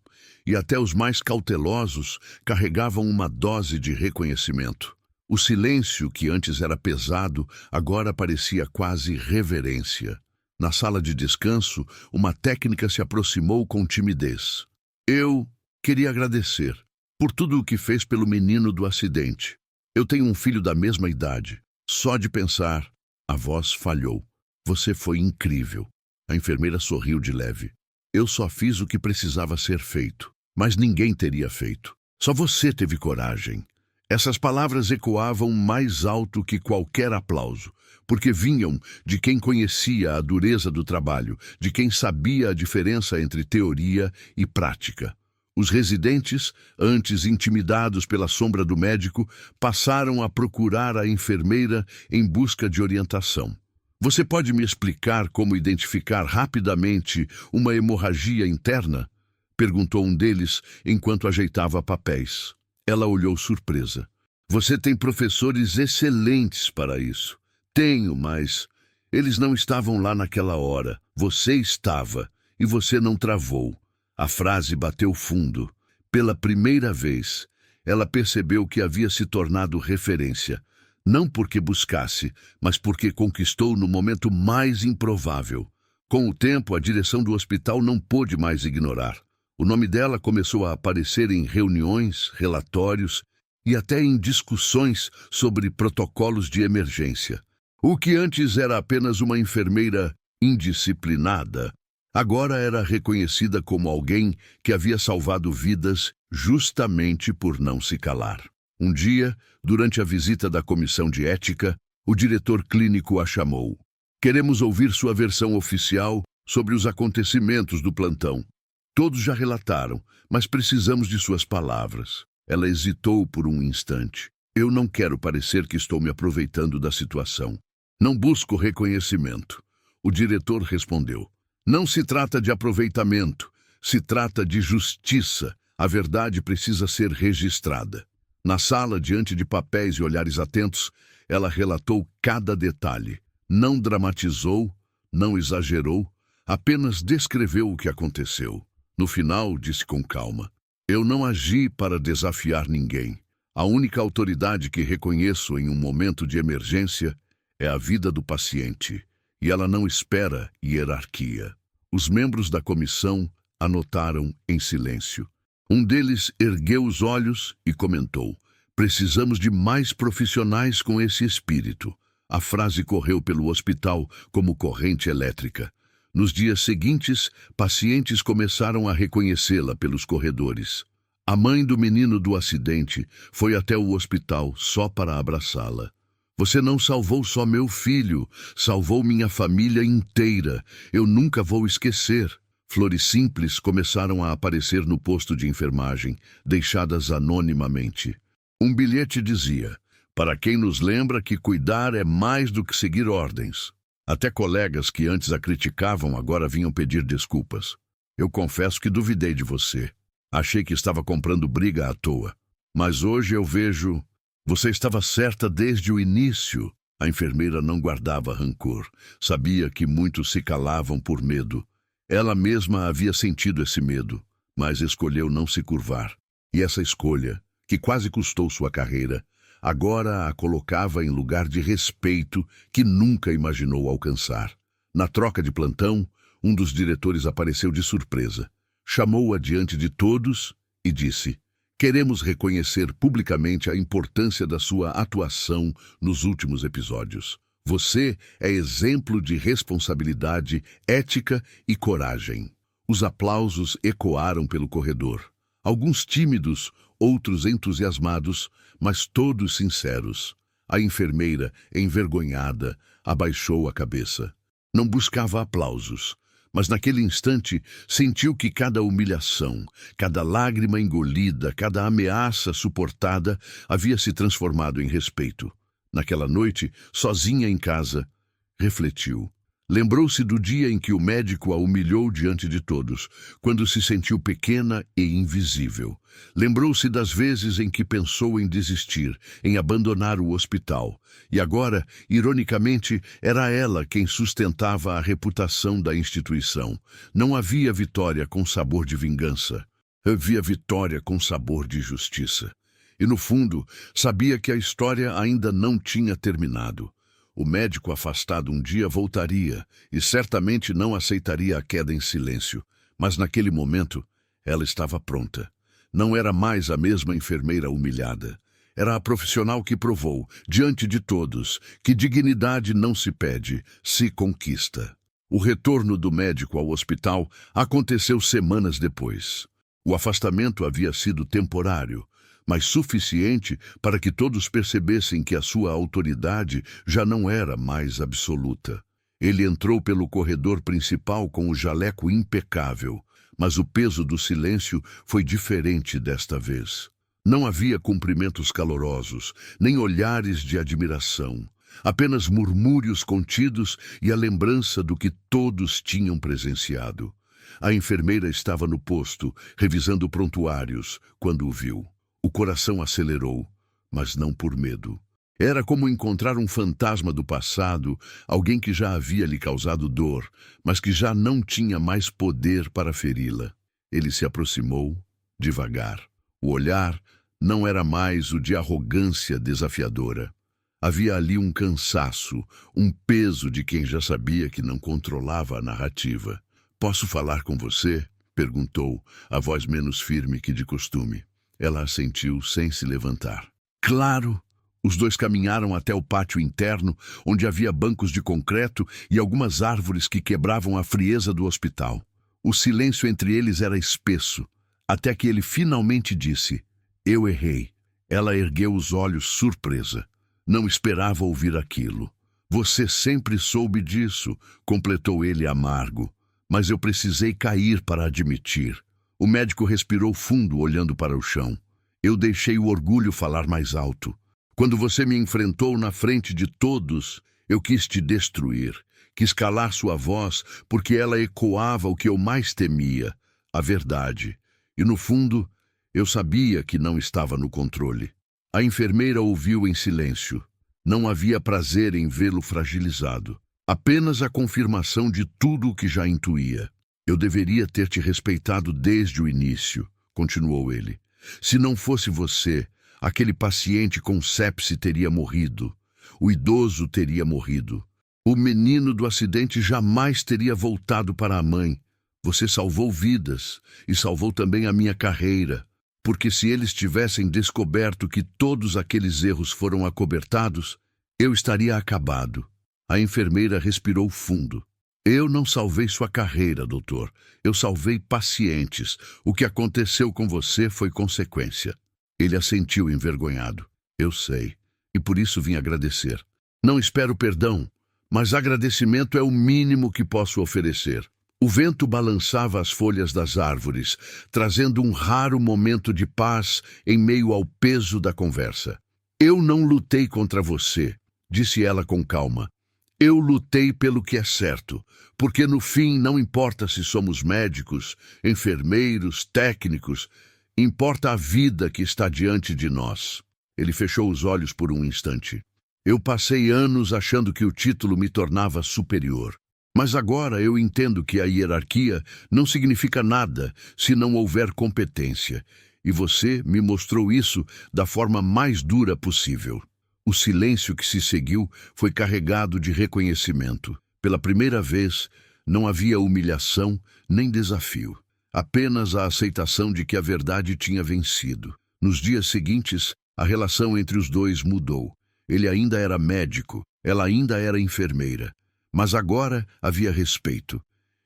E até os mais cautelosos carregavam uma dose de reconhecimento. O silêncio, que antes era pesado, agora parecia quase reverência. Na sala de descanso, uma técnica se aproximou com timidez. Eu queria agradecer por tudo o que fez pelo menino do acidente. Eu tenho um filho da mesma idade. Só de pensar, a voz falhou. Você foi incrível. A enfermeira sorriu de leve. Eu só fiz o que precisava ser feito, mas ninguém teria feito. Só você teve coragem. Essas palavras ecoavam mais alto que qualquer aplauso, porque vinham de quem conhecia a dureza do trabalho, de quem sabia a diferença entre teoria e prática. Os residentes, antes intimidados pela sombra do médico, passaram a procurar a enfermeira em busca de orientação. Você pode me explicar como identificar rapidamente uma hemorragia interna? Perguntou um deles enquanto ajeitava papéis. Ela olhou surpresa. Você tem professores excelentes para isso. Tenho, mas eles não estavam lá naquela hora. Você estava, e você não travou. A frase bateu fundo. Pela primeira vez, ela percebeu que havia se tornado referência. Não porque buscasse, mas porque conquistou no momento mais improvável. Com o tempo, a direção do hospital não pôde mais ignorar. O nome dela começou a aparecer em reuniões, relatórios e até em discussões sobre protocolos de emergência. O que antes era apenas uma enfermeira indisciplinada, agora era reconhecida como alguém que havia salvado vidas justamente por não se calar. Um dia, durante a visita da comissão de ética, o diretor clínico a chamou. Queremos ouvir sua versão oficial sobre os acontecimentos do plantão. Todos já relataram, mas precisamos de suas palavras. Ela hesitou por um instante. Eu não quero parecer que estou me aproveitando da situação. Não busco reconhecimento. O diretor respondeu. Não se trata de aproveitamento, se trata de justiça. A verdade precisa ser registrada. Na sala, diante de papéis e olhares atentos, ela relatou cada detalhe. Não dramatizou, não exagerou, Apenas descreveu o que aconteceu. No final, disse com calma: eu não agi para desafiar ninguém. A única autoridade que reconheço em um momento de emergência é a vida do paciente, e ela não espera hierarquia. Os membros da comissão anotaram em silêncio. Um deles ergueu os olhos e comentou: precisamos de mais profissionais com esse espírito. A frase correu pelo hospital como corrente elétrica. Nos dias seguintes, pacientes começaram a reconhecê-la pelos corredores. A mãe do menino do acidente foi até o hospital só para abraçá-la. Você não salvou só meu filho, salvou minha família inteira. Eu nunca vou esquecer. Flores simples começaram a aparecer no posto de enfermagem, deixadas anonimamente. Um bilhete dizia: para quem nos lembra que cuidar é mais do que seguir ordens. Até colegas que antes a criticavam agora vinham pedir desculpas. Eu confesso que duvidei de você. Achei que estava comprando briga à toa. Mas hoje eu vejo... Você estava certa desde o início. A enfermeira não guardava rancor. Sabia que muitos se calavam por medo. Ela mesma havia sentido esse medo, mas escolheu não se curvar. E essa escolha, que quase custou sua carreira, agora a colocava em lugar de respeito que nunca imaginou alcançar. Na troca de plantão, um dos diretores apareceu de surpresa. Chamou-a diante de todos e disse: queremos reconhecer publicamente a importância da sua atuação nos últimos episódios. Você é exemplo de responsabilidade, ética e coragem. Os aplausos ecoaram pelo corredor. Alguns tímidos, outros entusiasmados, mas todos sinceros. A enfermeira, envergonhada, abaixou a cabeça. Não buscava aplausos, mas naquele instante sentiu que cada humilhação, cada lágrima engolida, cada ameaça suportada havia se transformado em respeito. Naquela noite, sozinha em casa, refletiu. Lembrou-se do dia em que o médico a humilhou diante de todos, quando se sentiu pequena e invisível. Lembrou-se das vezes em que pensou em desistir, em abandonar o hospital. E agora, ironicamente, era ela quem sustentava a reputação da instituição. Não havia vitória com sabor de vingança. Havia vitória com sabor de justiça. E, no fundo, sabia que a história ainda não tinha terminado. O médico afastado um dia voltaria e certamente não aceitaria a queda em silêncio. Mas naquele momento, ela estava pronta. Não era mais a mesma enfermeira humilhada. Era a profissional que provou, diante de todos, que dignidade não se pede, se conquista. O retorno do médico ao hospital aconteceu semanas depois. O afastamento havia sido temporário, mas suficiente para que todos percebessem que a sua autoridade já não era mais absoluta. Ele entrou pelo corredor principal com o jaleco impecável, mas o peso do silêncio foi diferente desta vez. Não havia cumprimentos calorosos, nem olhares de admiração, apenas murmúrios contidos e a lembrança do que todos tinham presenciado. A enfermeira estava no posto, revisando prontuários, quando o viu. O coração acelerou, mas não por medo. Era como encontrar um fantasma do passado, alguém que já havia lhe causado dor, mas que já não tinha mais poder para feri-la. Ele se aproximou, devagar. O olhar não era mais o de arrogância desafiadora. Havia ali um cansaço, um peso de quem já sabia que não controlava a narrativa. "Posso falar com você?" perguntou, a voz menos firme que de costume. Ela assentiu sem se levantar. "Claro!" Os dois caminharam até o pátio interno, onde havia bancos de concreto e algumas árvores que quebravam a frieza do hospital. O silêncio entre eles era espesso, até que ele finalmente disse: "Eu errei." Ela ergueu os olhos surpresa. Não esperava ouvir aquilo. "Você sempre soube disso", completou ele amargo. "Mas eu precisei cair para admitir." O médico respirou fundo, olhando para o chão. "Eu deixei o orgulho falar mais alto. Quando você me enfrentou na frente de todos, eu quis te destruir. Quis calar sua voz, porque ela ecoava o que eu mais temia, a verdade. E no fundo, eu sabia que não estava no controle." A enfermeira ouviu em silêncio. Não havia prazer em vê-lo fragilizado. Apenas a confirmação de tudo o que já intuía. Eu deveria ter te respeitado desde o início, continuou ele. Se não fosse você, aquele paciente com sepse teria morrido. O idoso teria morrido. O menino do acidente jamais teria voltado para a mãe. Você salvou vidas e salvou também a minha carreira, porque se eles tivessem descoberto que todos aqueles erros foram acobertados, eu estaria acabado. A enfermeira respirou fundo. Eu não salvei sua carreira, doutor. Eu salvei pacientes. O que aconteceu com você foi consequência. Ele assentiu envergonhado. Eu sei, e por isso vim agradecer. Não espero perdão, mas agradecimento é o mínimo que posso oferecer. O vento balançava as folhas das árvores, trazendo um raro momento de paz em meio ao peso da conversa. Eu não lutei contra você, disse ela com calma. Eu lutei pelo que é certo, porque no fim não importa se somos médicos, enfermeiros, técnicos, importa a vida que está diante de nós. Ele fechou os olhos por um instante. Eu passei anos achando que o título me tornava superior. Mas agora eu entendo que a hierarquia não significa nada se não houver competência, e você me mostrou isso da forma mais dura possível. O silêncio que se seguiu foi carregado de reconhecimento. Pela primeira vez, não havia humilhação nem desafio, apenas a aceitação de que a verdade tinha vencido. Nos dias seguintes, a relação entre os dois mudou. Ele ainda era médico, ela ainda era enfermeira. Mas agora havia respeito.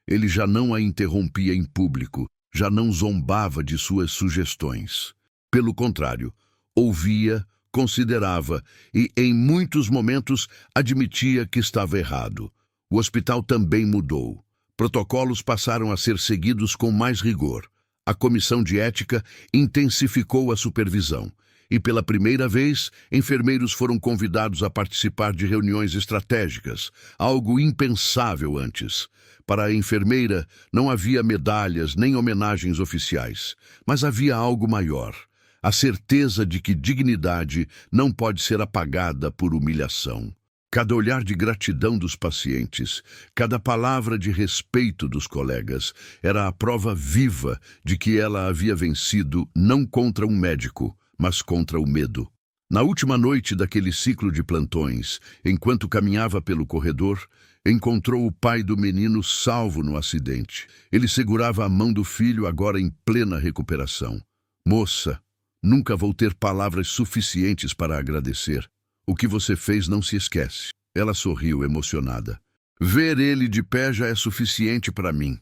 Ele já não a interrompia em público, já não zombava de suas sugestões. Pelo contrário, ouvia, considerava e, em muitos momentos, admitia que estava errado. O hospital também mudou. Protocolos passaram a ser seguidos com mais rigor. A comissão de ética intensificou a supervisão. E pela primeira vez, enfermeiros foram convidados a participar de reuniões estratégicas, algo impensável antes. Para a enfermeira, não havia medalhas nem homenagens oficiais, mas havia algo maior, a certeza de que dignidade não pode ser apagada por humilhação. Cada olhar de gratidão dos pacientes, cada palavra de respeito dos colegas, era a prova viva de que ela havia vencido não contra um médico, mas contra o medo. Na última noite daquele ciclo de plantões, enquanto caminhava pelo corredor, encontrou o pai do menino salvo no acidente. Ele segurava a mão do filho agora em plena recuperação. Moça, nunca vou ter palavras suficientes para agradecer. O que você fez não se esquece. Ela sorriu emocionada. Ver ele de pé já é suficiente para mim.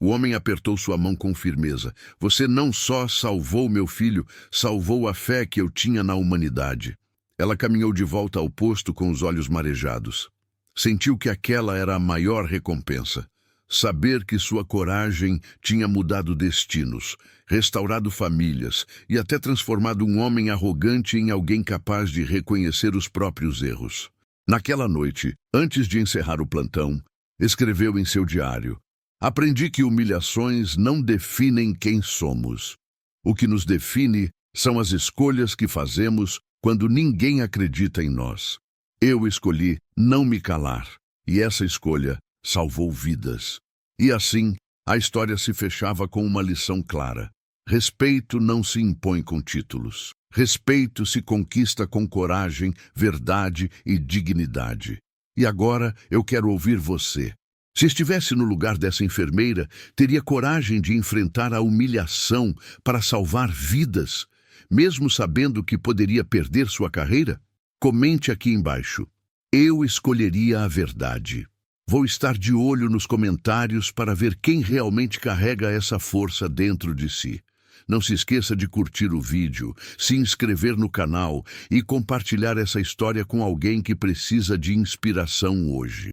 O homem apertou sua mão com firmeza. Você não só salvou meu filho, salvou a fé que eu tinha na humanidade. Ela caminhou de volta ao posto com os olhos marejados. Sentiu que aquela era a maior recompensa. Saber que sua coragem tinha mudado destinos, restaurado famílias e até transformado um homem arrogante em alguém capaz de reconhecer os próprios erros. Naquela noite, antes de encerrar o plantão, escreveu em seu diário: aprendi que humilhações não definem quem somos. O que nos define são as escolhas que fazemos quando ninguém acredita em nós. Eu escolhi não me calar, e essa escolha salvou vidas. E assim, a história se fechava com uma lição clara. Respeito não se impõe com títulos. Respeito se conquista com coragem, verdade e dignidade. E agora eu quero ouvir você. Se estivesse no lugar dessa enfermeira, teria coragem de enfrentar a humilhação para salvar vidas, mesmo sabendo que poderia perder sua carreira? Comente aqui embaixo. Eu escolheria a verdade. Vou estar de olho nos comentários para ver quem realmente carrega essa força dentro de si. Não se esqueça de curtir o vídeo, se inscrever no canal e compartilhar essa história com alguém que precisa de inspiração hoje.